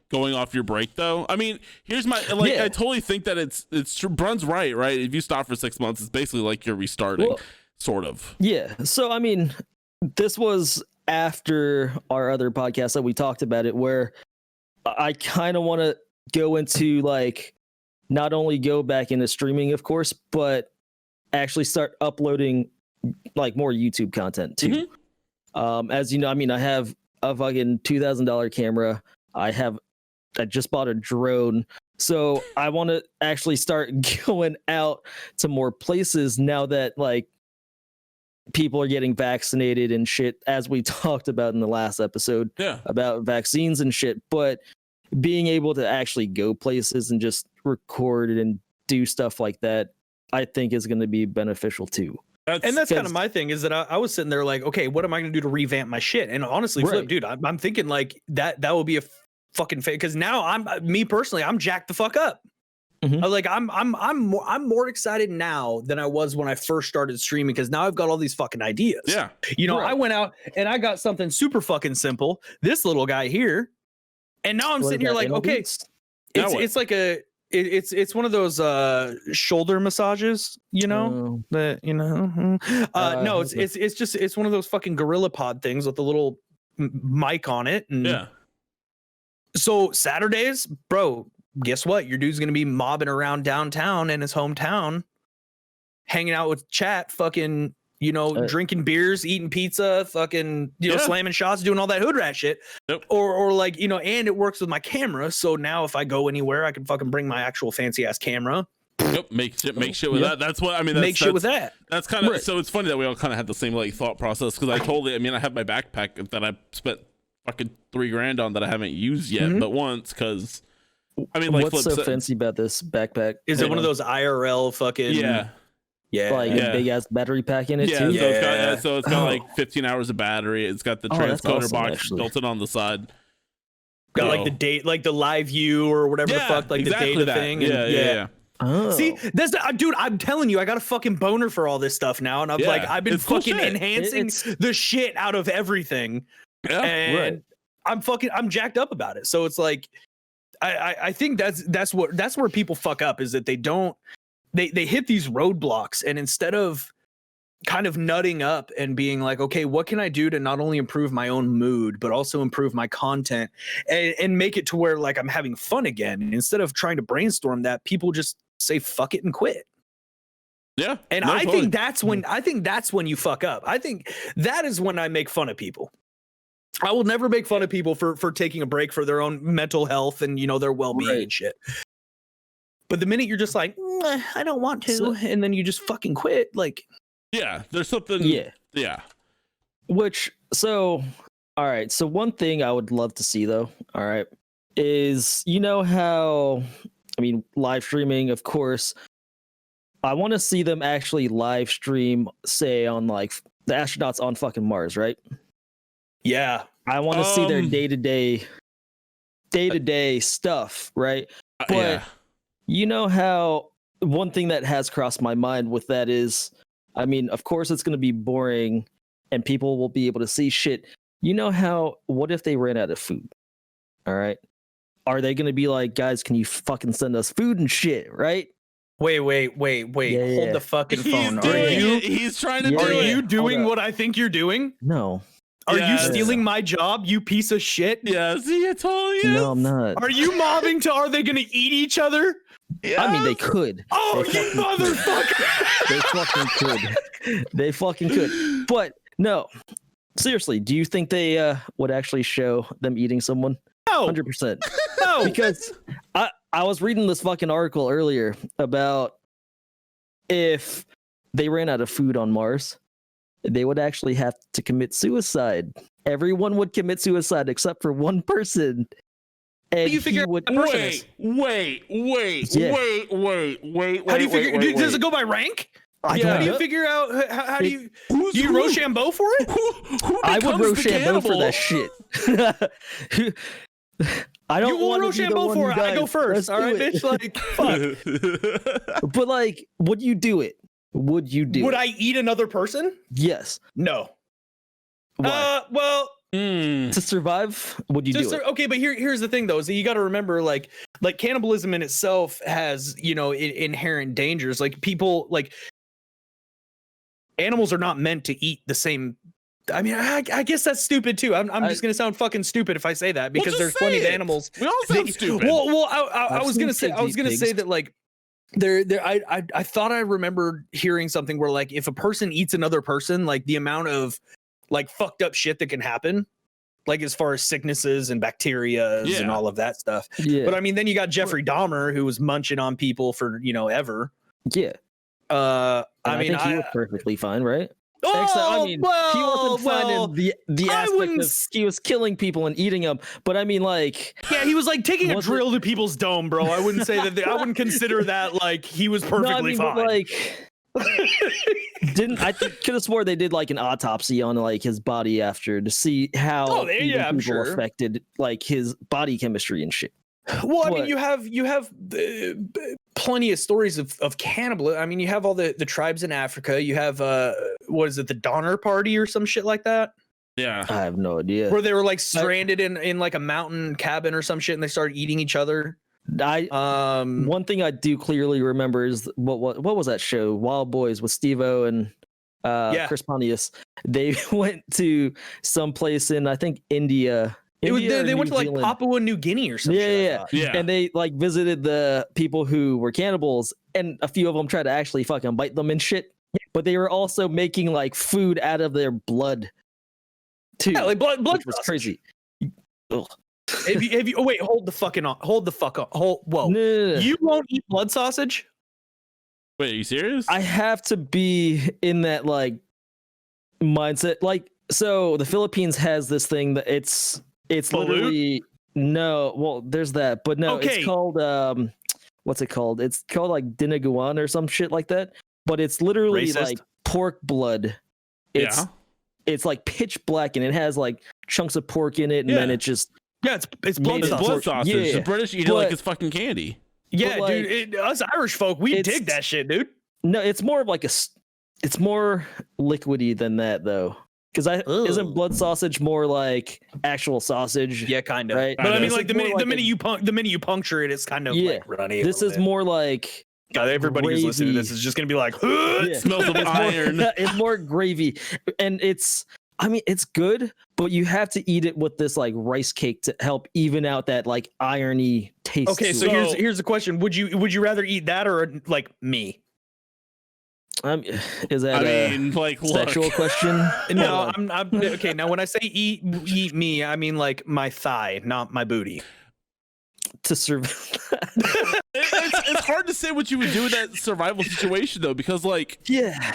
going off your break though? I mean, here's my like Yeah. I totally think that it's true. Brun's right? If you stop for 6 months, it's basically like you're restarting, Well, sort of. Yeah. So I mean, this was after our other podcast that we talked about it, where I kind of want to go into like not only go back into streaming, of course, but actually start uploading like more YouTube content too. As you know, I mean, I have a fucking $2,000 camera. I just bought a drone. So I want to actually start going out to more places now that like people are getting vaccinated and shit, as we talked about in the last episode Yeah. about vaccines and shit. But being able to actually go places and just record and do stuff like that, I think is going to be beneficial too. And that's kind of because- my thing is that I was sitting there like, okay, what am I going to do to revamp my shit? And honestly, Flip, Right. dude, I'm thinking like that will be a fucking because now me personally, I'm jacked the fuck up. Mhm. Like I'm more excited now than I was when I first started streaming because now I've got all these fucking ideas. Yeah. You know, Right. I went out and I got something super fucking simple. This little guy here, and now I'm What is sitting here that, like, anal okay, beads? Now what? it's like it's one of those shoulder massages, you know. Oh, That you know, no, it's one of those fucking gorilla pod things with the little mic on it. And Yeah. so Saturdays, bro, guess what? Your dude's gonna be mobbing around downtown in his hometown, hanging out with chat, fucking, drinking beers, eating pizza, fucking, Yeah. slamming shots, doing all that hood rat shit. Yep. Or like, and it works with my camera. So now if I go anywhere, I can fucking bring my actual fancy ass camera, Yep. Make shit with Yeah. that. That's what I mean. That's, make shit with that. That's kind of Right. so. It's funny that we all kind of had the same like thought process because I totally. I mean, I have my backpack that I spent fucking $3,000 on that I haven't used yet, Mhm. but once because I mean, like what's Flip so said- fancy about this backpack? Is it one of those IRL fucking? Yeah. Yeah. Like Yeah. a big ass battery pack in it Yeah, too? so it's got Oh. like 15 hours of battery. It's got the Oh, that's transponder awesome, box actually. built in on the side. Got like Oh. the date, like the live view or whatever the fuck, like exactly the data that. thing. and- Yeah. Oh. See, dude, I'm telling you, I got a fucking boner for all this stuff now. And I'm Yeah, like, I've been it's cool fucking shit. enhancing It's- the shit out of everything. Yeah. And I'm jacked up about it. So it's like, I think that's where people fuck up is that they hit these roadblocks, and instead of kind of nutting up and being like, okay, what can I do to not only improve my own mood, but also improve my content and make it to where like I'm having fun again. And instead of trying to brainstorm that, people just say fuck it and quit. Yeah. And No, I totally. think that's when you fuck up. I think that is when I make fun of people. I will never make fun of people for taking a break for their own mental health and their well-being Right. and shit. But the minute you're just like, I don't want to, So- and then you just fucking quit, like, Yeah. There's something. Yeah. Yeah. All right. So one thing I would love to see though, all right, is how, I mean, live streaming, of course, I want to see them actually live stream, say on like the astronauts on fucking Mars, right? Yeah. I want to see their day to day stuff, right? But Yeah. you know how one thing that has crossed my mind with that is, I mean, of course it's going to be boring and people will be able to see shit. You know how, what if they ran out of food? All right. Are they going to be like, guys, can you fucking send us food and shit, right? Wait. Yeah, Hold yeah. the fucking He's phone. doing Are you it. He's trying to Yeah, do are it. you doing Hold up. what I think you're doing? No. Are you Yes. stealing my job, you piece of shit? Yeah, see, it totally is. No, I'm not. Are you mobbing to are they gonna eat each other? Yeah. I mean, they could. Oh, They you fucking could. motherfucker! They fucking could. They fucking could. But no, seriously, do you think they would actually show them eating someone? No, 100%. no. Because I was reading this fucking article earlier about if they ran out of food on Mars, they would actually have to commit suicide. Everyone would commit suicide except for one person. And you figure he would out person is? Wait. Yeah. How do you figure? Does it go by rank? I Yeah. How do you know. figure out? How do you? Who's Do you who? Rochambeau for it? Who I would becomes the Rochambeau for cannibal? that shit. I don't You will want to be the Rochambeau one for who it. I go dies. first. Let's All do right, it. bitch. Like, fuck. But like, would you do it? Would you do Would it? I eat another person? Yes. No. Why? Well, Hmm. To survive, would you do it? okay, but here's the thing though, is that you got to remember like cannibalism in itself has, you know, inherent dangers. Like people, like animals are not meant to eat the same. I mean, I guess that's stupid too. I'm just gonna sound fucking stupid if I say that, because just there's say plenty of it. animals. We all sound stupid. Well, I I've was seen gonna say, pigs eat say pigs. that like I thought I remembered hearing something where like if a person eats another person, like the amount of like fucked up shit that can happen, like as far as sicknesses and bacteria and Yeah. all of that stuff. Yeah. But I mean, then you got Jeffrey Dahmer who was munching on people for, you know, ever. Yeah. I And mean, think he was perfectly fine, right? oh, Except, I mean, well, he wasn't fine well, in the I aspect wouldn't of he was killing people and eating them. But I mean, like, yeah, he was like taking a Was it- drill to people's dome, bro. I wouldn't say that. I wouldn't consider that like he was perfectly no, I mean, but, fine. like, could have swore they did like an autopsy on like his body after to see how Oh, yeah, eating I'm people sure. affected like his body chemistry and shit. Well, I mean, What? you have plenty of stories of cannibalism. I mean, you have all the tribes in Africa. You have what is it, the Donner Party or some shit like that, Yeah. I have no idea. where they were like stranded in like a mountain cabin or some shit, and they started eating each other. One thing I do clearly remember is what was that show, Wild Boys, with Steve-O and Yeah. Chris Pontius. They went to some place in, I think, India. They India or went to New like Zealand. Papua New Guinea or something. Yeah. Yeah. And they like visited the people who were cannibals, and a few of them tried to actually fucking bite them and shit. But they were also making like food out of their blood too. Yeah, like blood which was sausage. crazy. Ugh. Have you? Oh wait, hold the fuck on. Whoa. No. You won't eat blood sausage? Wait, are you serious? I have to be in that like mindset. Like, so the Philippines has this thing that it's Balut? literally no. Well, there's that, but no, Okay. it's called what's it called? It's called like dinaguan or some shit like that. But it's literally Racist. like pork blood. It's Yeah. it's like pitch black and it has like chunks of pork in it, and then Yeah. it just Yeah, it's blood Made It's it sausage. blood sausage. Yeah. The British eat it like But- it's fucking candy. Yeah, but, like, dude. Us Irish folk, we it's- dig that shit, dude. no, it's more of like it's more liquidy than that though. Because Ugh. isn't blood sausage more like actual sausage? Yeah, kind of. Right. But I Kinda. mean, This like is the more minute like the minute a- you puncture it, it's kind of Yeah. like runny. a This little is bit. more like God, everybody who's listening to gravy. this is just gonna be like, Yeah. Smells of it's iron. More, it's more gravy, and I mean, it's good, but you have to eat it with this like rice cake to help even out that like irony taste. Okay, to so it. here's the question: Would you rather eat that or like me? Is that I a mean, like, look. sexual question? No, Hold on. I'm okay. Now, when I say eat me, I mean like my thigh, not my booty. To survive. It's hard to say what you would do in that survival situation though, because like, Yeah,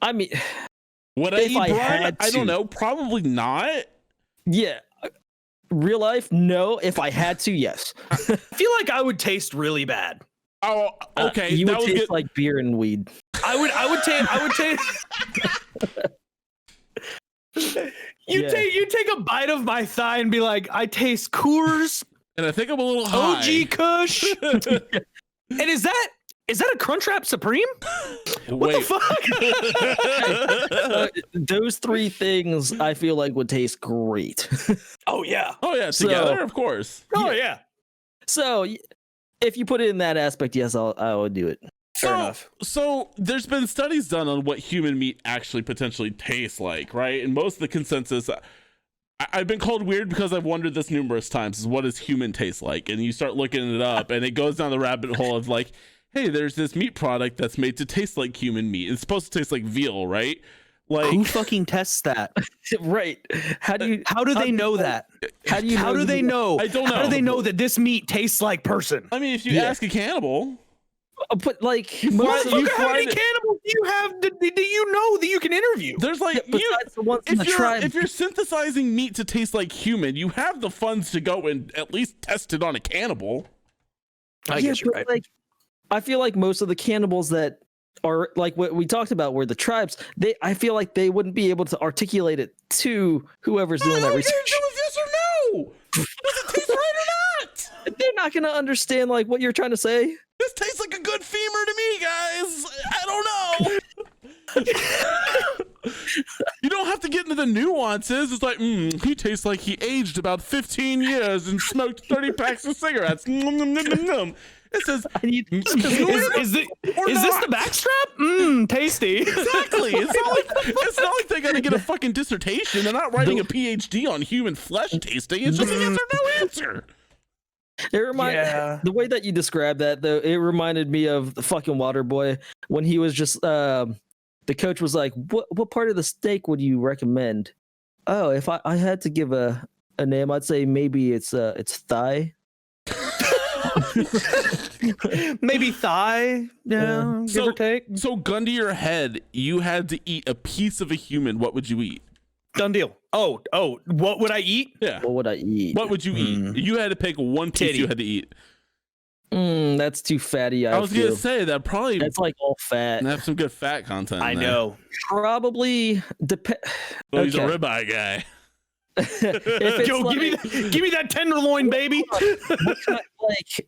I mean, would I If eat I blood? had I don't to. know. Probably not. yeah. Real life, no. If I had to, yes. I feel like I would taste really bad. Oh, okay. You that would was taste good. like beer and weed. I would take. Yeah. You take a bite of my thigh and be like, I taste Coors, And I think I'm a little high. OG Kush. And is that a Crunchwrap Supreme? What Wait. the fuck? Those three things I feel like would taste great. Oh yeah. Oh yeah, So- together, of course. Oh yeah. So if you put it in that aspect, yes, I would do it. Fair enough. So there's been studies done on what human meat actually potentially tastes like, right? And most of the consensus, I've been called weird because I've wondered this numerous times, is what does human taste like? And you start looking it up and it goes down the rabbit hole of like, hey, there's this meat product that's made to taste like human meat. It's supposed to taste like veal, right? Like, Who fucking tests that? Right. How do they know that? How do you How do they know? I don't know. How do they know that this meat tastes like person? I mean, if you Yeah. ask a cannibal, But like, Motherfucker, how many fried it. cannibals do you have? Do you know that you can interview? there's like, besides the ones in the tribe, if you're synthesizing meat to taste like human, you have the funds to go and at least test it on a cannibal. I yeah, guess you're but, right. like, I feel like most of the cannibals that are like what we talked about were the tribes. I feel like they wouldn't be able to articulate it to whoever's doing that research. Yes or no? Does it taste right or not? They're not gonna understand like what you're trying to say. This tastes like a good femur to me, guys. I don't know. You don't have to get into the nuances. It's like, he tastes like he aged about 15 years and smoked 30 packs of cigarettes. Nom, nom, nom, nom, nom. It says, Is this the backstrap? Tasty. exactly. It's not like they got to get a fucking dissertation. They're not writing a PhD on human flesh tasting. It's just a yes or no answer. It Yeah. The way that you described that though, it reminded me of the fucking Water Boy when he was just the coach was like, what part of the steak would you recommend? Oh, if I had to give a name, I'd say maybe it's thigh. Maybe thigh. Yeah, give So- or take. So, gun to your head, you had to eat a piece of a human. What would you eat? Done deal. Oh, what would I eat? Yeah. What would I eat? What would you eat? You had to pick one piece Titty. you had to eat. That's too fatty. I was feel. gonna say that probably That's like all fat. have some good fat content. I in there. know. Probably depend. Oh, he's a Okay. ribeye guy. If it's Yo, like, give me that tenderloin, baby. like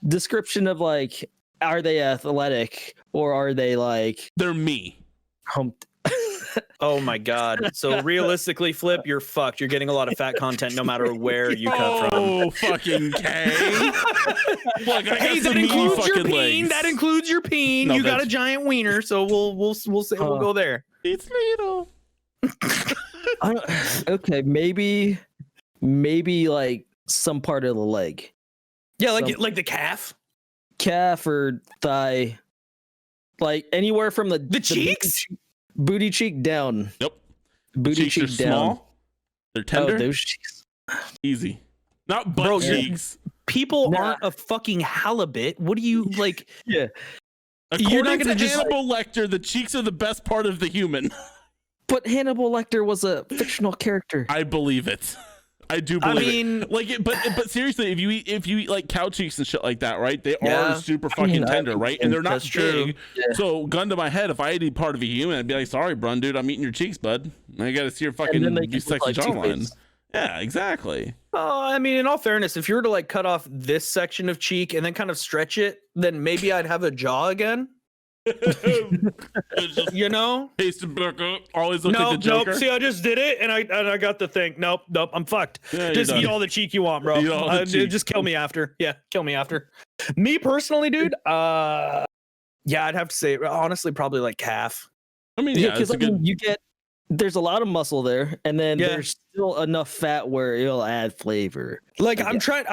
description of like, are they athletic or are they like They're me. humped? Oh my god. So realistically, Flip, you're fucked. You're getting a lot of fat content no matter where you cut from. Oh, fucking K. Look, I Hey, got some that meaty includes your fucking peen. legs. That includes your peen. No, You got that's- a giant wiener, so we'll say we'll go there. It's little. Okay, maybe like some part of the leg, Yeah, like Some- like the calf, calf or thigh, like anywhere from the cheeks. booty cheek down. Nope. Booty Cheeks are cheek down. small. They're tender. Oh, those cheeks. Easy. Not butt Bro, cheeks. People Nah. aren't a fucking halibut. What do you like? Yeah, According You're not gonna to just- Hannibal Lecter, the cheeks are the best part of the human. but Hannibal Lecter was a fictional character. I believe it. I do I believe mean, it. Like, but seriously, if you eat like cow cheeks and shit like that, right? They Yeah. are super I mean, fucking I tender, right? And they're not That's true. big. Yeah. So, gun to my head, if I had to eat part of a human, I'd be like, sorry, brun, dude, I'm eating your cheeks, bud. I got to see your fucking then they you could look sexy like jawline. Two-Face. Yeah, exactly. I mean, in all fairness, if you were to like cut off this section of cheek and then kind of stretch it, then maybe I'd have a jaw again. It's just You know? pasted back up. Always look like the Nope, Joker. nope. See, I just did it, and I got the thing. Nope, I'm fucked. Yeah, you're Just done. eat all the cheek you want, bro. Eat all the cheek. Just kill me after. Yeah, kill me after. Me personally, dude. Yeah, I'd have to say honestly, probably like calf. I mean, Yeah, yeah, it's because a good. you get there's a lot of muscle there, and then Yeah. there's still enough fat where it'll add flavor. Like I'm trying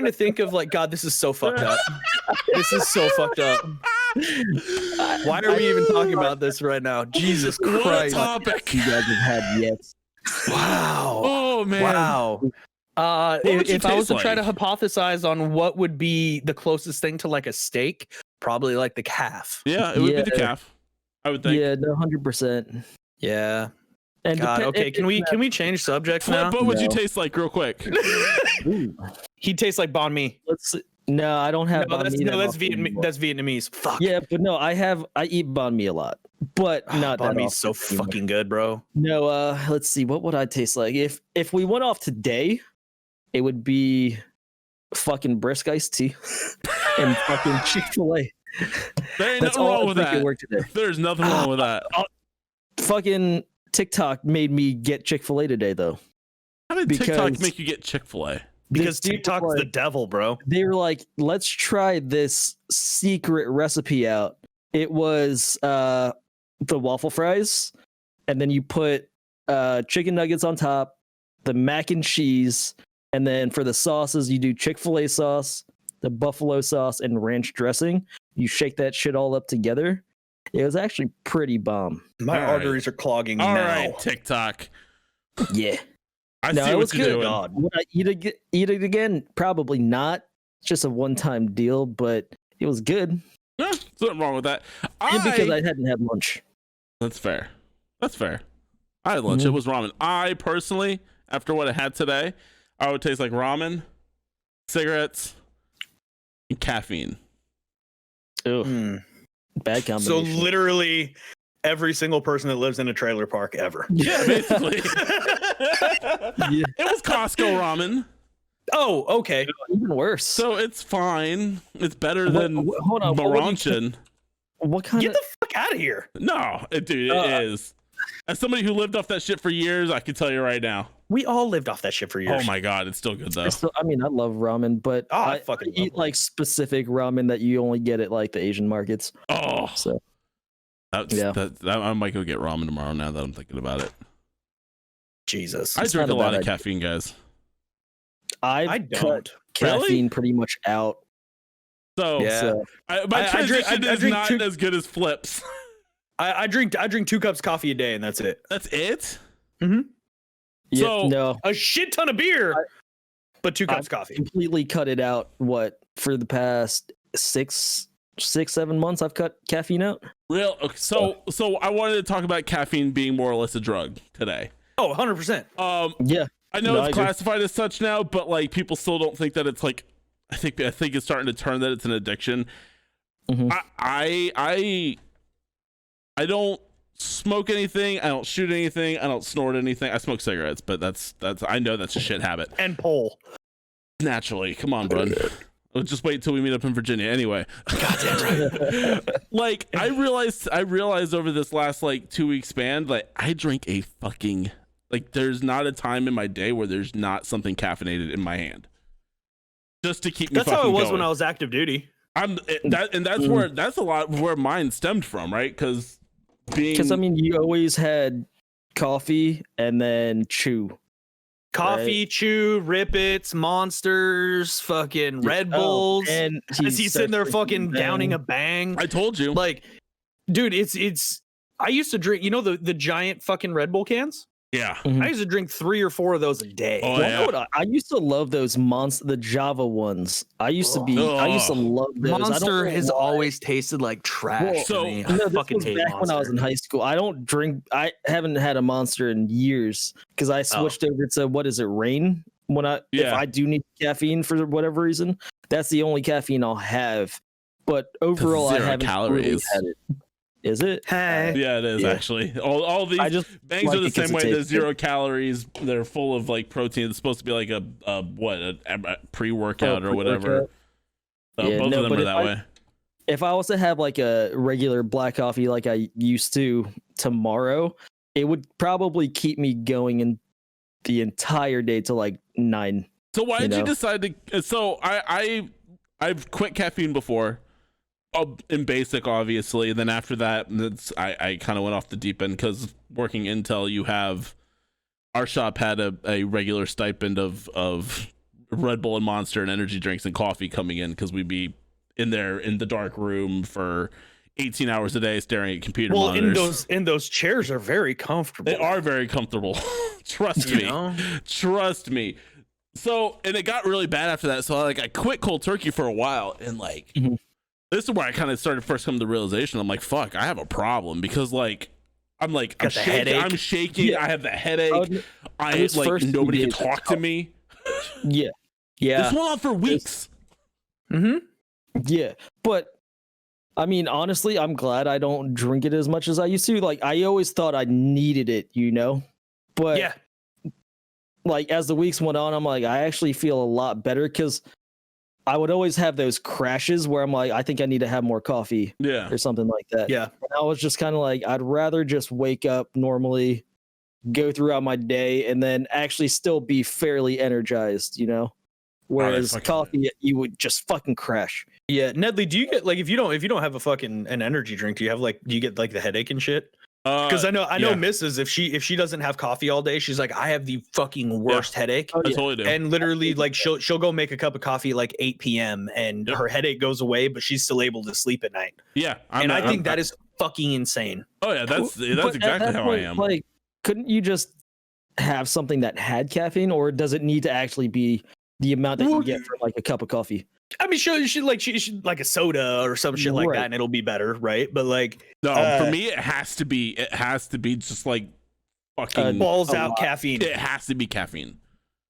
to think of like, God, this is so fucked up. This is so fucked up. Why are we even talking about this right now? Jesus What a Christ! topic. You guys have had yet. Wow. Oh man. Wow. What would you If I was taste to try to like? hypothesize on what would be the closest thing to like a steak, probably like the calf. Yeah, it would be the Yeah. calf. I would think. Yeah, no, 100%. Yeah. And God. Okay. Can we change subjects Flip, now? what would you No. taste like, real quick? Ooh, He tastes like banh mi. let's see. No, I don't have No, banh that's mi. no, that's often Vietnamese. anymore. That's Vietnamese. Fuck. Yeah, but no, I eat banh mi a lot, but not Banh that mi's so often anymore. fucking good, bro. No, let's see. What would I taste like if we went off today? It would be fucking brisk iced tea and fucking Chick-fil-A. There ain't That's nothing all wrong I with drink that. at work today. There's nothing wrong with that. Fucking TikTok made me get Chick-fil-A today, though. How did TikTok because- make you get Chick-fil-A? Because This TikTok's like- the devil, bro. They were like, let's try this secret recipe out. It was the waffle fries, and then you put chicken nuggets on top, the mac and cheese, and then for the sauces, you do Chick-fil-A sauce, the buffalo sauce, and ranch dressing. You shake that shit all up together. It was actually pretty bomb. My All right. arteries are clogging All now. right, TikTok. Yeah. I No, see it what was you're good. doing. God. Would I eat it again? Probably not. It's just a one-time deal, but it was good. Yeah, something wrong with that. And because I hadn't had lunch. That's fair. That's fair. I had lunch. Mhm. It was ramen. I personally, after what I had today, I would taste like ramen, cigarettes, and caffeine. Ugh, Mm. bad So combination. literally every single person that lives in a trailer park ever. Yeah, basically. Yeah. It was Costco ramen, Oh, okay. Even worse. so it's fine. It's better What- than hold on. What would you Maronchin. What kind Get of? the fuck out of here. No, dude, it is. As somebody who lived off that shit for years, I can tell you right now. We all lived off that shit for years. Oh my god, it's still good though. I mean, I love ramen, but Oh, I I fucking love eat ramen. like specific ramen that you only get at like the Asian markets. Oh, So yeah. Yeah. I might go get ramen tomorrow. Now that I'm thinking about it, Jesus. I It's drink not a a lot bad of idea. caffeine, guys. I've I cut don't. caffeine pretty much out. So Yeah. So my I transition drink is not two- as good as Flips. I drink 2 cups coffee a day and that's it. That's it. yeah, So- no, A shit ton of beer, but 2 cups coffee. completely cut it out. What for the past 6-7 months? I've cut caffeine out. Real. Okay, so I wanted to talk about caffeine being more or less a drug today. Oh, 100%. Yeah, I know No, I it's agree. classified as such now, but like people still don't think that it's like. I think it's starting to turn that it's an addiction. Mhm. I don't smoke anything. I don't shoot anything. I don't snort anything. I smoke cigarettes, but that's I know that's a shit habit. And pole. Naturally, come on, bro. We'll just wait until we meet up in Virginia. Anyway, Goddamn right. like I realized over this last like 2-week span, like I drink a fucking like there's not a time in my day where there's not something caffeinated in my hand, just to keep me. That's how it fucking was going. when I was active duty. That's a lot where mine stemmed from, right? Because because I mean, you always had coffee and then chew. Coffee, chew, Rippets, Monsters, fucking Red Oh, Bulls. and As he's sitting there starts fucking drinking downing a Bang. bang. I told you, Like, dude, it's. I used to drink, the giant fucking Red Bull cans? yeah. I used to drink 3 or 4 of those a day. Oh, Well, you yeah. know what I used to love those the Java ones. I used to love those. I don't Monster know has why. always tasted like trash. Well, to me. I No, this fucking was hate back when I was Monster. in high school. I don't drink. I haven't had a Monster in years because I switched over to what is it, Rain? When if Yeah. I do need caffeine for whatever reason, that's the only caffeine I'll have. But overall, I 0 haven't really calories. had it. Is it? Hey. Yeah, it is Yeah. actually. All these I just bangs like are the it 'cause same it way. They're tastes 0 calories. They're full of like protein. It's supposed to be like a pre-workout or whatever. So Yeah, both no, of them but are if that I- way. If I was to have like a regular black coffee like I used to tomorrow, it would probably keep me going in the entire day till like 9. So why you did you know? decide to? So I've quit caffeine before, in basic obviously. Then after that, I kind of went off the deep end because working Intel, you have our shop had a regular stipend of Red Bull and Monster and energy drinks and coffee coming in because we'd be in there in the dark room for 18 hours a day staring at computer Well, monitors. in those chairs are very comfortable. They are very comfortable. Trust You me. know? Trust me. So, and it got really bad after that. So, I quit cold turkey for a while, and like, Mhm. this is where I kind of started first coming to the realization. I'm like, fuck, I have a problem because I'm Got the shaking. headache. I'm shaking. Yeah. I have the headache. I Those like first nobody can few days, talk to me. Yeah. Yeah. This went on for weeks. Mm-hmm. Yeah, but I mean, honestly, I'm glad I don't drink it as much as I used to. Like, I always thought I needed it, you know? But Yeah. like as the weeks went on, I'm like, I actually feel a lot better because I would always have those crashes where I'm like, I think I need to have more coffee Yeah. or something like that. Yeah. And I was just kind of like, I'd rather just wake up normally, go throughout my day, and then actually still be fairly energized, you know? Whereas fucking- coffee, you would just fucking crash. Yeah. Nedley, do you get like if you don't have a fucking an energy drink, do you get like the headache and shit? Because I know yeah. Mrs. if she doesn't have coffee all day, she's like, I have the fucking worst headache. Oh, I yeah. totally do. And literally, like she'll go make a cup of coffee at like 8 p.m. and Yep. her headache goes away, but she's still able to sleep at night. Yeah. I think that is fucking insane. Oh yeah, that's But at exactly that how point, I am. Like, couldn't you just have something that had caffeine, or does it need to actually be the amount that Well, you get from like a cup of coffee? I mean, she should like a soda or some shit like Right. that, and it'll be better, right? But like, No, for me, it has to be just like fucking. balls a out lot. caffeine. It has to be caffeine.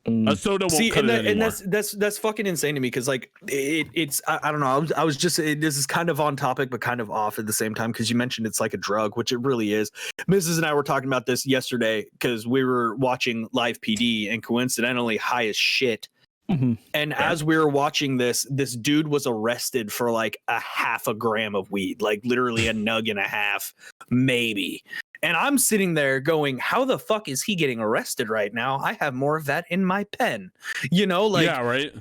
Mm. A soda won't See, cut and, it anymore. that's fucking insane to me because like it's I don't know. I was just this is kind of on topic but kind of off at the same time because you mentioned it's like a drug, which it really is. Mrs. and I were talking about this yesterday because we were watching Live PD and coincidentally high as shit. Mhm. And as we were watching this dude was arrested for like a half a gram of weed, like literally a nug and a half, maybe. And I'm sitting there going, how the fuck is he getting arrested right now? I have more of that in my pen, you know, like, yeah, right.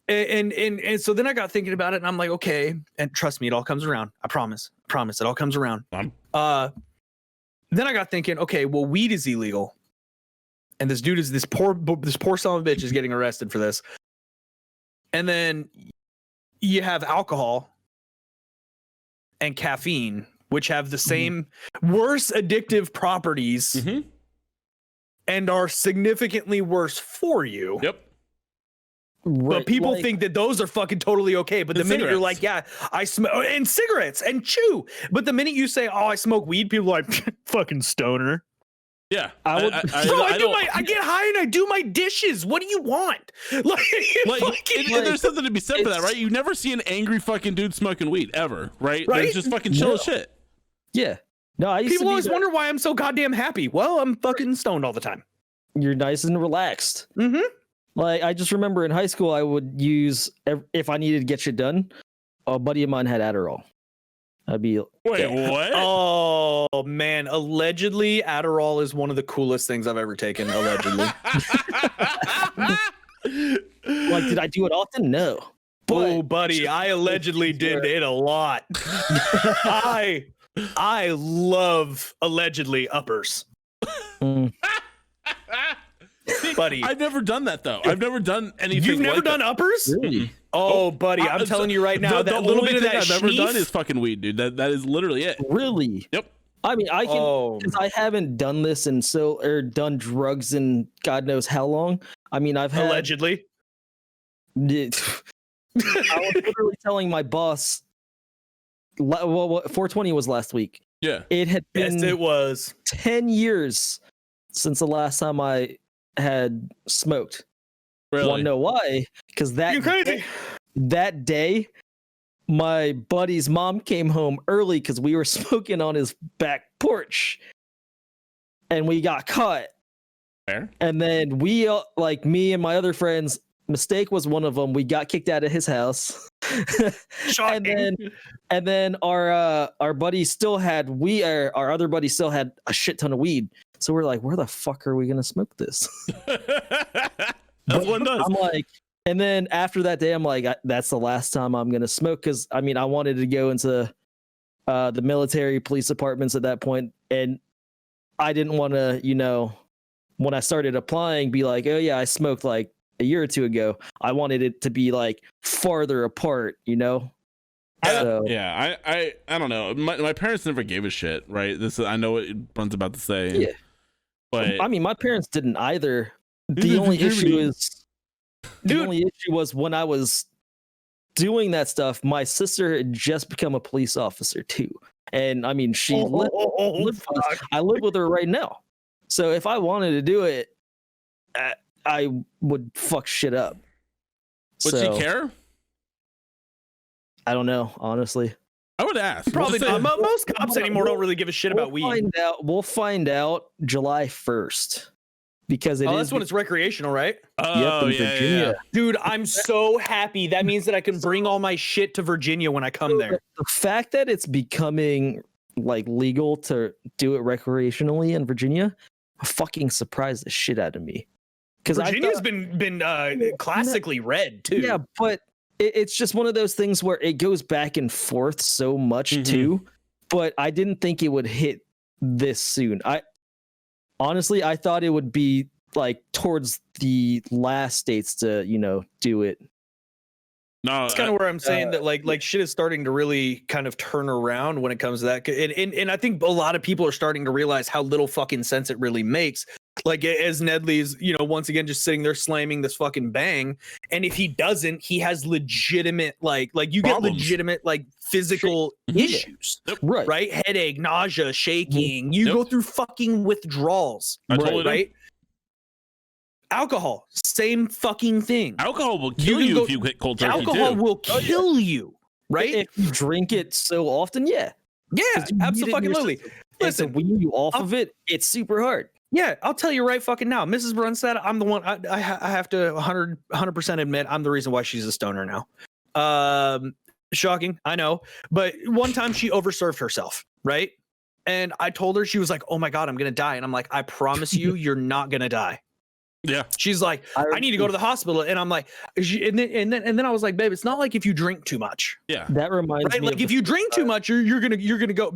and so then I got thinking about it and I'm like, okay. And trust me, it all comes around. I promise it all comes around. Then I got thinking, okay, well, weed is illegal. And this dude is this poor son of a bitch is getting arrested for this. And then you have alcohol and caffeine, which have the same worse addictive properties Mhm. and are significantly worse for you. Yep. But people like, think that those are fucking totally okay. But the And minute you're cigarettes. like, yeah, I smoke and cigarettes and chew. But the minute you say, oh, I smoke weed, people are like, fucking stoner. Yeah. I would- Bro, don't- I get high and I do my dishes. What do you want? like, fucking- and there's something to be said for that, it's- right? You never see an angry fucking dude smoking weed ever, right? Right? They're just fucking chill No. as shit. yeah. No, I used people to be always that- wonder why I'm so goddamn happy. Well, I'm fucking stoned all the time. you're nice and relaxed. Mm-hmm. Like, I just remember in high school, I would use if I needed to get shit done. A buddy of mine had Adderall. I'd be Wait, what? Oh man, allegedly Adderall is one of the coolest things I've ever taken. Allegedly. like, did I do it often? No. Oh, buddy, I allegedly did it a lot. I love allegedly uppers, Mm, buddy. I've never done that though. I've never done anything. You've never like done that. uppers? really? Oh, buddy, I'm telling you right now, the that little only bit of thing that I've ever done schneef- is fucking weed, dude. That is literally it. Really? Yep. I mean, I can. Oh, Because I haven't done this or done drugs in God knows how long. I mean, I've had. allegedly. I was literally telling my boss. Well, 420 was last week. Yeah. It had been Yes, it was. 10 years since the last time I had smoked. Really. Want to know why? Because You're crazy. that day, my buddy's mom came home early because we were smoking on his back porch, and we got caught. Fair. And then we, like me and my other friends, Mistake was one of them. We got kicked out of his house. Shocking. and then our buddy still had our other buddy still had a shit ton of weed. So we're like, where the fuck are we gonna smoke this? That's what it does. I'm like, and then after that day, I'm like, that's the last time I'm gonna smoke because I mean I wanted to go into the military police departments at that point, and I didn't want to, you know, when I started applying, be like, oh yeah, I smoked like a year or two ago. I wanted it to be like farther apart, you know. So, Yeah, I don't know. My parents never gave a shit, right? I know what Brun's about to say. Yeah. But I mean, my parents didn't either. They The live only in issue Germany. is, the only issue was when I was doing that stuff. My sister had just become a police officer too, and I mean, she lived with us. I live with her right now. So if I wanted to do it, I would fuck shit up. would So, she care? I don't know, honestly. I would ask. Probably We'll not. say- Most cops anymore don't really give a shit about weed. We'll find out July 1st because That's when it's recreational, right? Oh, in yeah, Virginia. yeah. Dude, I'm so happy. That means that I can bring all my shit to Virginia when I come there. The fact that it's becoming like legal to do it recreationally in Virginia, fucking surprised the shit out of me. Because Virginia's been classically red too. Yeah, but it's just one of those things where it goes back and forth so much too. But I didn't think it would hit this soon. I thought it would be like towards the last states to, do it. No, That's kind of where I'm saying that like shit is starting to really kind of turn around when it comes to that. And I think a lot of people are starting to realize how little fucking sense it really makes. Like as Nedley's, once again, just sitting there slamming this fucking bang. And if he doesn't, he has legitimate, like you Problems. get legitimate, like physical issues, right? Headache, nausea, shaking. You go through fucking withdrawals, I totally right? Alcohol, same fucking thing. Alcohol will kill you if you hit cold turkey. Alcohol will kill you, right? If you drink it so often, yeah, absolutely. Listen, when you off of it, it's super hard. Yeah, I'll tell you right fucking now, Mrs. Brunstad, I'm the one. I have to 100% admit I'm the reason why she's a stoner now. Shocking, I know, but one time she overserved herself, right? And I told her, she was like, "Oh my god, I'm gonna die," and I'm like, "I promise you, you're not gonna die." Yeah. She's like, I need to go to the hospital, and I'm like, and then I was like, babe, it's not like if you drink too much. Yeah. That reminds me. Like if you drink too much, you're gonna go.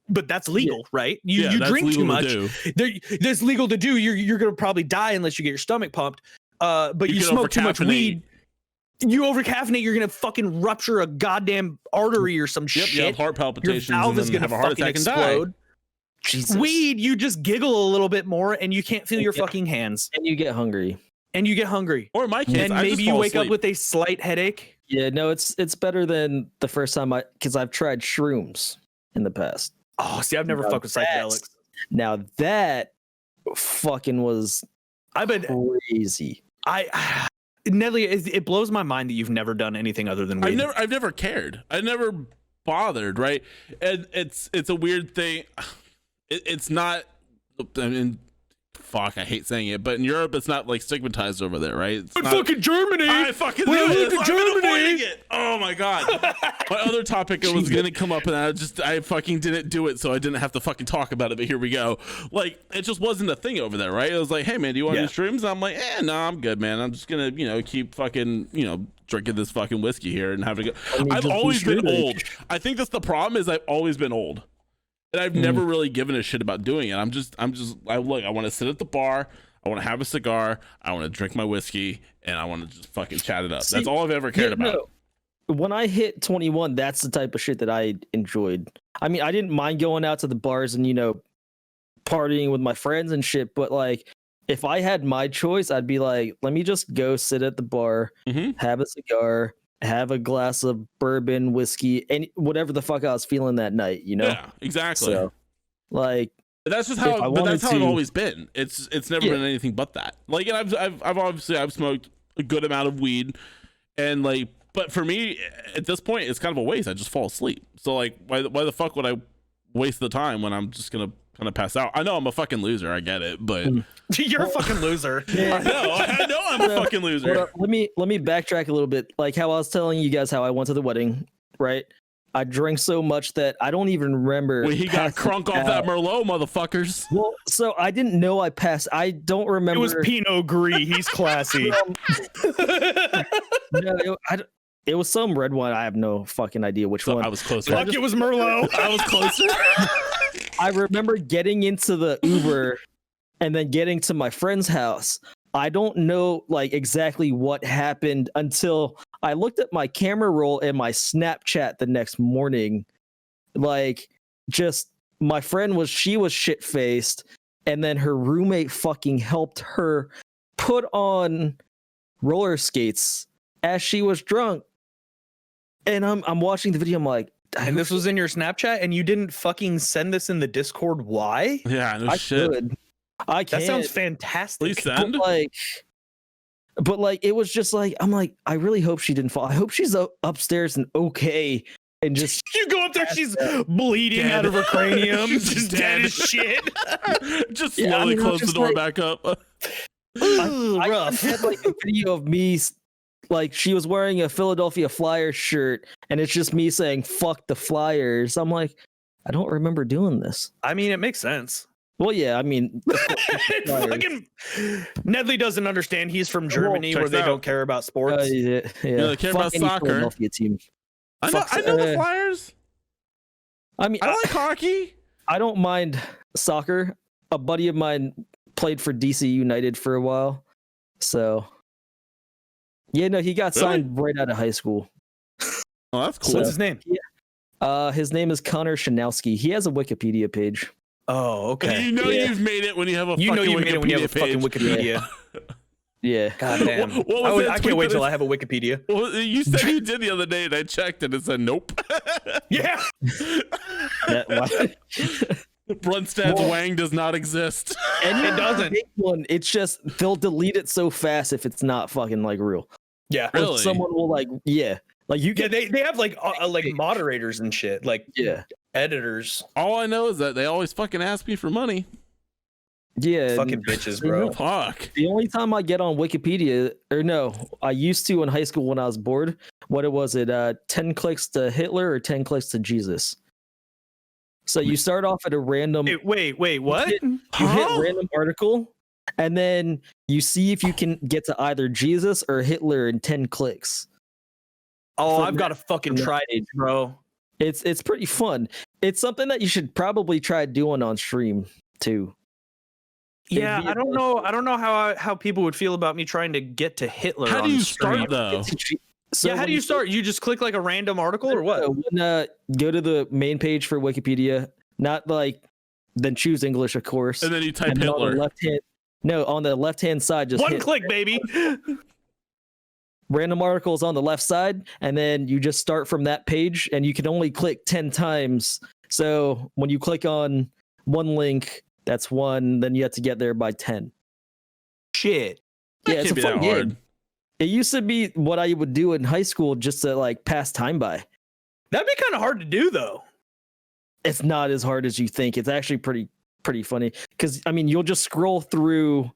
But that's legal, right? You drink too much. That's legal to do. You're gonna probably die unless you get your stomach pumped. But you smoke too much weed. You overcaffeinate, you're gonna fucking rupture a goddamn artery or some shit. You have heart palpitations. Your valve is gonna have a heart fucking attack and explode. die. Jesus. Weed, you just giggle a little bit more and you can't feel your fucking hands. And you get hungry. Or in my case, and I maybe just you fall wake up asleep. with a slight headache. Yeah, no, it's better than the first time because I've tried shrooms in the past. Oh, see, I've never fucked with psychedelics. Now that fucking was crazy. Nedley, it blows my mind that you've never done anything other than weed. I've never cared. I never bothered, right? And it's a weird thing. It's not. I mean, fuck, I hate saying it, but in Europe, it's not like stigmatized over there, right? It's not, fucking Germany. I fucking When I knew lived it. in I've been Germany. avoiding it. Oh my god. My other topic was gonna come up, and I fucking didn't do it, so I didn't have to fucking talk about it. But here we go. Like, it just wasn't a thing over there, right? It was like, hey man, do you want any shrooms? I'm like, no, I'm good, man. I'm just gonna, keep fucking, drinking this fucking whiskey here and having a go. I've always been old. I think that's the problem, is I've always been old. And I've never really given a shit about doing it. I want to sit at the bar. I want to have a cigar. I want to drink my whiskey, and I want to just fucking chat it up. That's all I've ever cared about. No. When I hit 21, that's the type of shit that I enjoyed. I mean, I didn't mind going out to the bars and, partying with my friends and shit. But like, if I had my choice, I'd be like, let me just go sit at the bar, have a cigar, have a glass of bourbon, whiskey, and whatever the fuck I was feeling that night, Yeah, exactly. So, like, that's just how. But that's how I've always been. It's never been anything but that. Like, and I've smoked a good amount of weed, and like, but for me at this point, it's kind of a waste. I just fall asleep. So like, why the fuck would I waste the time when I'm just gonna kind of pass out? I know I'm a fucking loser. I get it, but you're a fucking loser. I know I'm a fucking loser. Let me backtrack a little bit. Like how I was telling you guys how I went to the wedding, right? I drank so much that I don't even remember. Well, he got crunk off that Merlot, motherfuckers. Well, so I didn't know I passed. I don't remember. It was Pinot Gris. He's classy. No, it was some red one. I have no fucking idea which one. I was closer. Fuck, it was Merlot. I was closer. I remember getting into the Uber and then getting to my friend's house. I don't know like exactly what happened until I looked at my camera roll and my Snapchat the next morning. Like, just my friend was shit faced, and then her roommate fucking helped her put on roller skates as she was drunk. And I'm watching the video. I'm like, and this was in your Snapchat, and you didn't fucking send this in the Discord. Why? Yeah, no I shit. could. I can't. That sounds fantastic. Please send. Like, But like, it was just like, I'm like, I really hope she didn't fall. I hope she's upstairs and okay. And just You go up there, she's bleeding Dead. out of her cranium, She's just dead. dead as shit. Just Yeah, I slowly mean, I was close the just door like- back up. I Rough. had like a video of me, like she was wearing a Philadelphia Flyers shirt, and it's just me saying "fuck the Flyers." I'm like, I don't remember doing this. I mean, it makes sense. Well, yeah, I mean, Flyers. Fucking Nedley doesn't understand. He's from Germany, where checks they out. don't care about sports. yeah. they care Fuck about any soccer. Philadelphia team. I know, Fuck, I know the Flyers. I mean, I like hockey. I don't mind soccer. A buddy of mine played for DC United for a while, so yeah, no, he got Really? signed right out of high school. Oh, that's cool. What's his name? His name is Connor Shanowski. He has a Wikipedia page. Oh, okay. You know Yeah. you've made it when you have a You fucking know you made it when you have a Wikipedia fucking page. Wikipedia. Yeah. God damn. What was that I tweet can't wait that till is- I have a Wikipedia. Well, you said you did the other day, and I checked, and it said nope. Yeah. Brunstad's Well- Wang does not exist. And It doesn't. make one. It's just they'll delete it so fast if it's not fucking like real. Yeah. Or Really? someone will like, yeah, like you Yeah, get, they have like moderators and shit, like yeah, editors. All I know is that they always fucking ask me for money. yeah. Fucking and bitches, you bro. know, Fuck. the only time I get on Wikipedia, or no, I used to in high school when I was bored. What it was, 10 clicks to Hitler or 10 clicks to Jesus. So you start off at a random. Wait, what? You Huh? hit random article, and then you see if you can get to either Jesus or Hitler in 10 clicks. Oh, From I've got to fucking from try that it, bro. It's pretty fun. It's something that you should probably try doing on stream too. Yeah, It'd be I don't know. I don't know how people would feel about me trying to get to Hitler. How do on you stream. start though? So Yeah, how when do you start? You just click like a random article or what? Go to the main page for Wikipedia, not like then choose English, of course. And then you type And then on the Hitler. left hand, no, on the left hand side, just One hit click, baby. random articles on the left side, and then you just start from that page, and you can only click 10 times. So when you click on one link, that's one, then you have to get there by 10. Shit. That Yeah, it's can't a be fun that game. hard. It used to be what I would do in high school just to like pass time by. That'd be kind of hard to do, though. It's not as hard as you think. It's actually pretty funny because I mean you'll just scroll through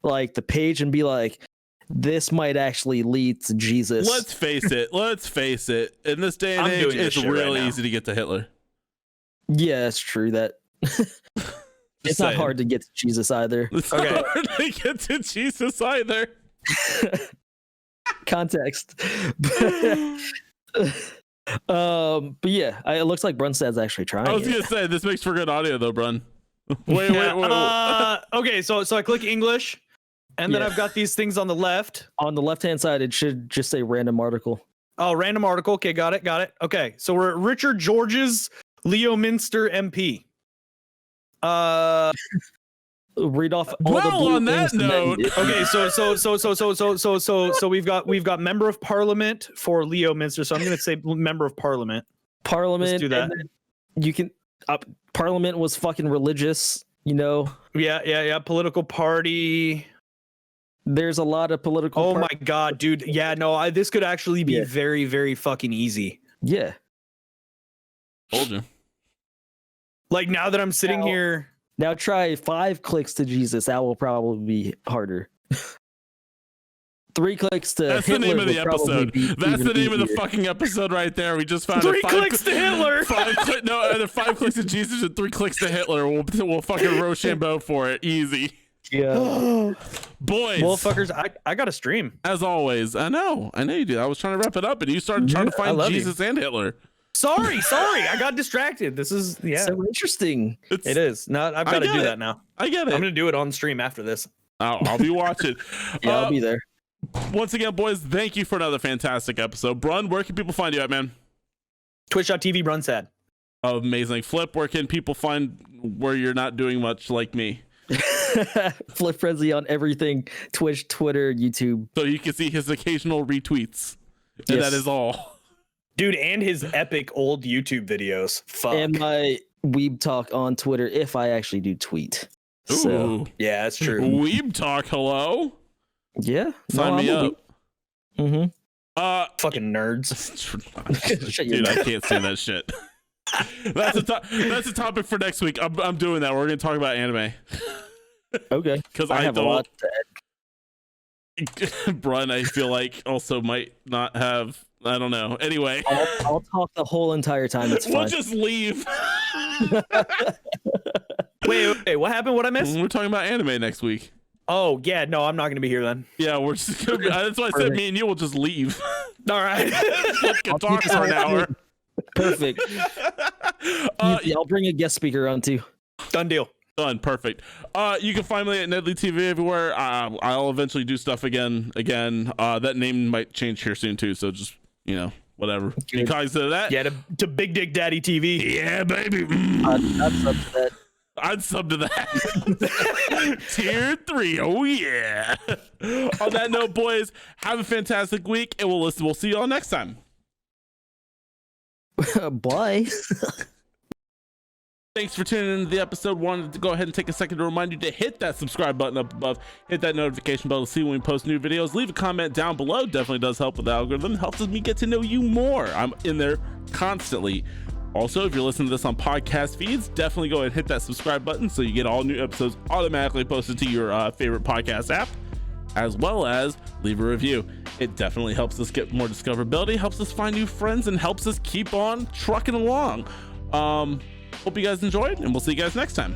like the page and be like, this might actually lead to Jesus. Let's face it. Let's face it. In this day and I'm age, doing this it's shit right really now. easy to get to Hitler. Yeah, it's true that it's not saying. hard to get to Jesus either. It's Okay. not hard to get to Jesus either. Context. But yeah, it looks like Brunstad's actually trying. I was it. gonna say this makes for good audio though, Brun. Wait. Okay, so I click English, and then Yeah. I've got these things on the left. On the left hand side, it should just say random article. Oh, random article. Okay, got it. Okay, so we're at Richard George's Leo Minster MP. Read off all the Well, blue on that things and then note- Okay, so we've got member of parliament for Leo Minster. So I'm gonna say member of parliament. Parliament. Let's do that. and then you can. Parliament was fucking religious. You know, Yeah. Political party. there's a lot of political. Oh my god, dude. Yeah, no, this could actually be Yeah. very, very fucking easy. Yeah. Told you. Like now that I'm sitting Now- here. Now try 5 clicks to Jesus. That will probably be harder. 3 clicks to That's Hitler the name of the would probably episode. be That's the even name of the easier. fucking episode right there. We just found 3 it. clicks to Hitler. Either 5 clicks to Jesus or 3 clicks to Hitler. We'll fucking Rochambeau for it. Easy. Yeah. Boys. Well, fuckers, I got to stream. As always, I know you do. I was trying to wrap it up, and you started trying to I find love you. Jesus and Hitler. Sorry, I got distracted. This is So interesting. It's, it is. No, I've got to get do it. that now. I get I'm it. gonna do it on stream after this. I'll be watching. Yeah, I'll be there. Once again, boys, thank you for another fantastic episode. Brun, where can people find you at, man? Twitch.tv Brunsad. Amazing. Flip, where can people find where you're not doing much like me? Flip Frenzy on everything: Twitch, Twitter, YouTube. So you can see his occasional retweets. And Yes. that is all. Dude, and his epic old YouTube videos. Fuck. And my Weeb Talk on Twitter if I actually do tweet. So Ooh. Yeah, that's true. Weeb talk, hello. Yeah. Sign me up. Mm-hmm. Fucking nerds. Dude, I can't stand that shit. That's a topic for next week. I'm doing that. We're gonna talk about anime. Okay. Because I have a lot to add. Brun, I feel like also might not have. I don't know. Anyway, I'll talk the whole entire time. It's we'll fine. just leave. Wait, what happened? What I missed? We're talking about anime next week. Oh yeah, no, I'm not gonna be here then. Yeah, we're just gonna be, that's why I said me and you will just leave. All right. Can talk for an hour. Perfect. I'll bring a guest speaker on too. Done deal. Done. Perfect. You can find me at Nedley TV everywhere. I'll eventually do stuff again. That name might change here soon too. So just whatever. You cognizant of that? Yeah, to Big Dick Daddy TV. Yeah, baby. I'd sub to that. I'd sub to that. Tier 3. Oh yeah. On that note, boys, have a fantastic week, and we'll see you all next time. Bye. Thanks for tuning into the episode. Wanted to go ahead and take a second to remind you to hit that subscribe button up above, hit that notification bell to see when we post new videos. Leave a comment down below. Definitely does help with the algorithm. Helps me get to know you more. I'm in there constantly. Also, if you're listening to this on podcast feeds, definitely go ahead and hit that subscribe button so you get all new episodes automatically posted to your favorite podcast app, as well as leave a review. It definitely helps us get more discoverability, helps us find new friends, and helps us keep on trucking along. Hope you guys enjoyed, and we'll see you guys next time.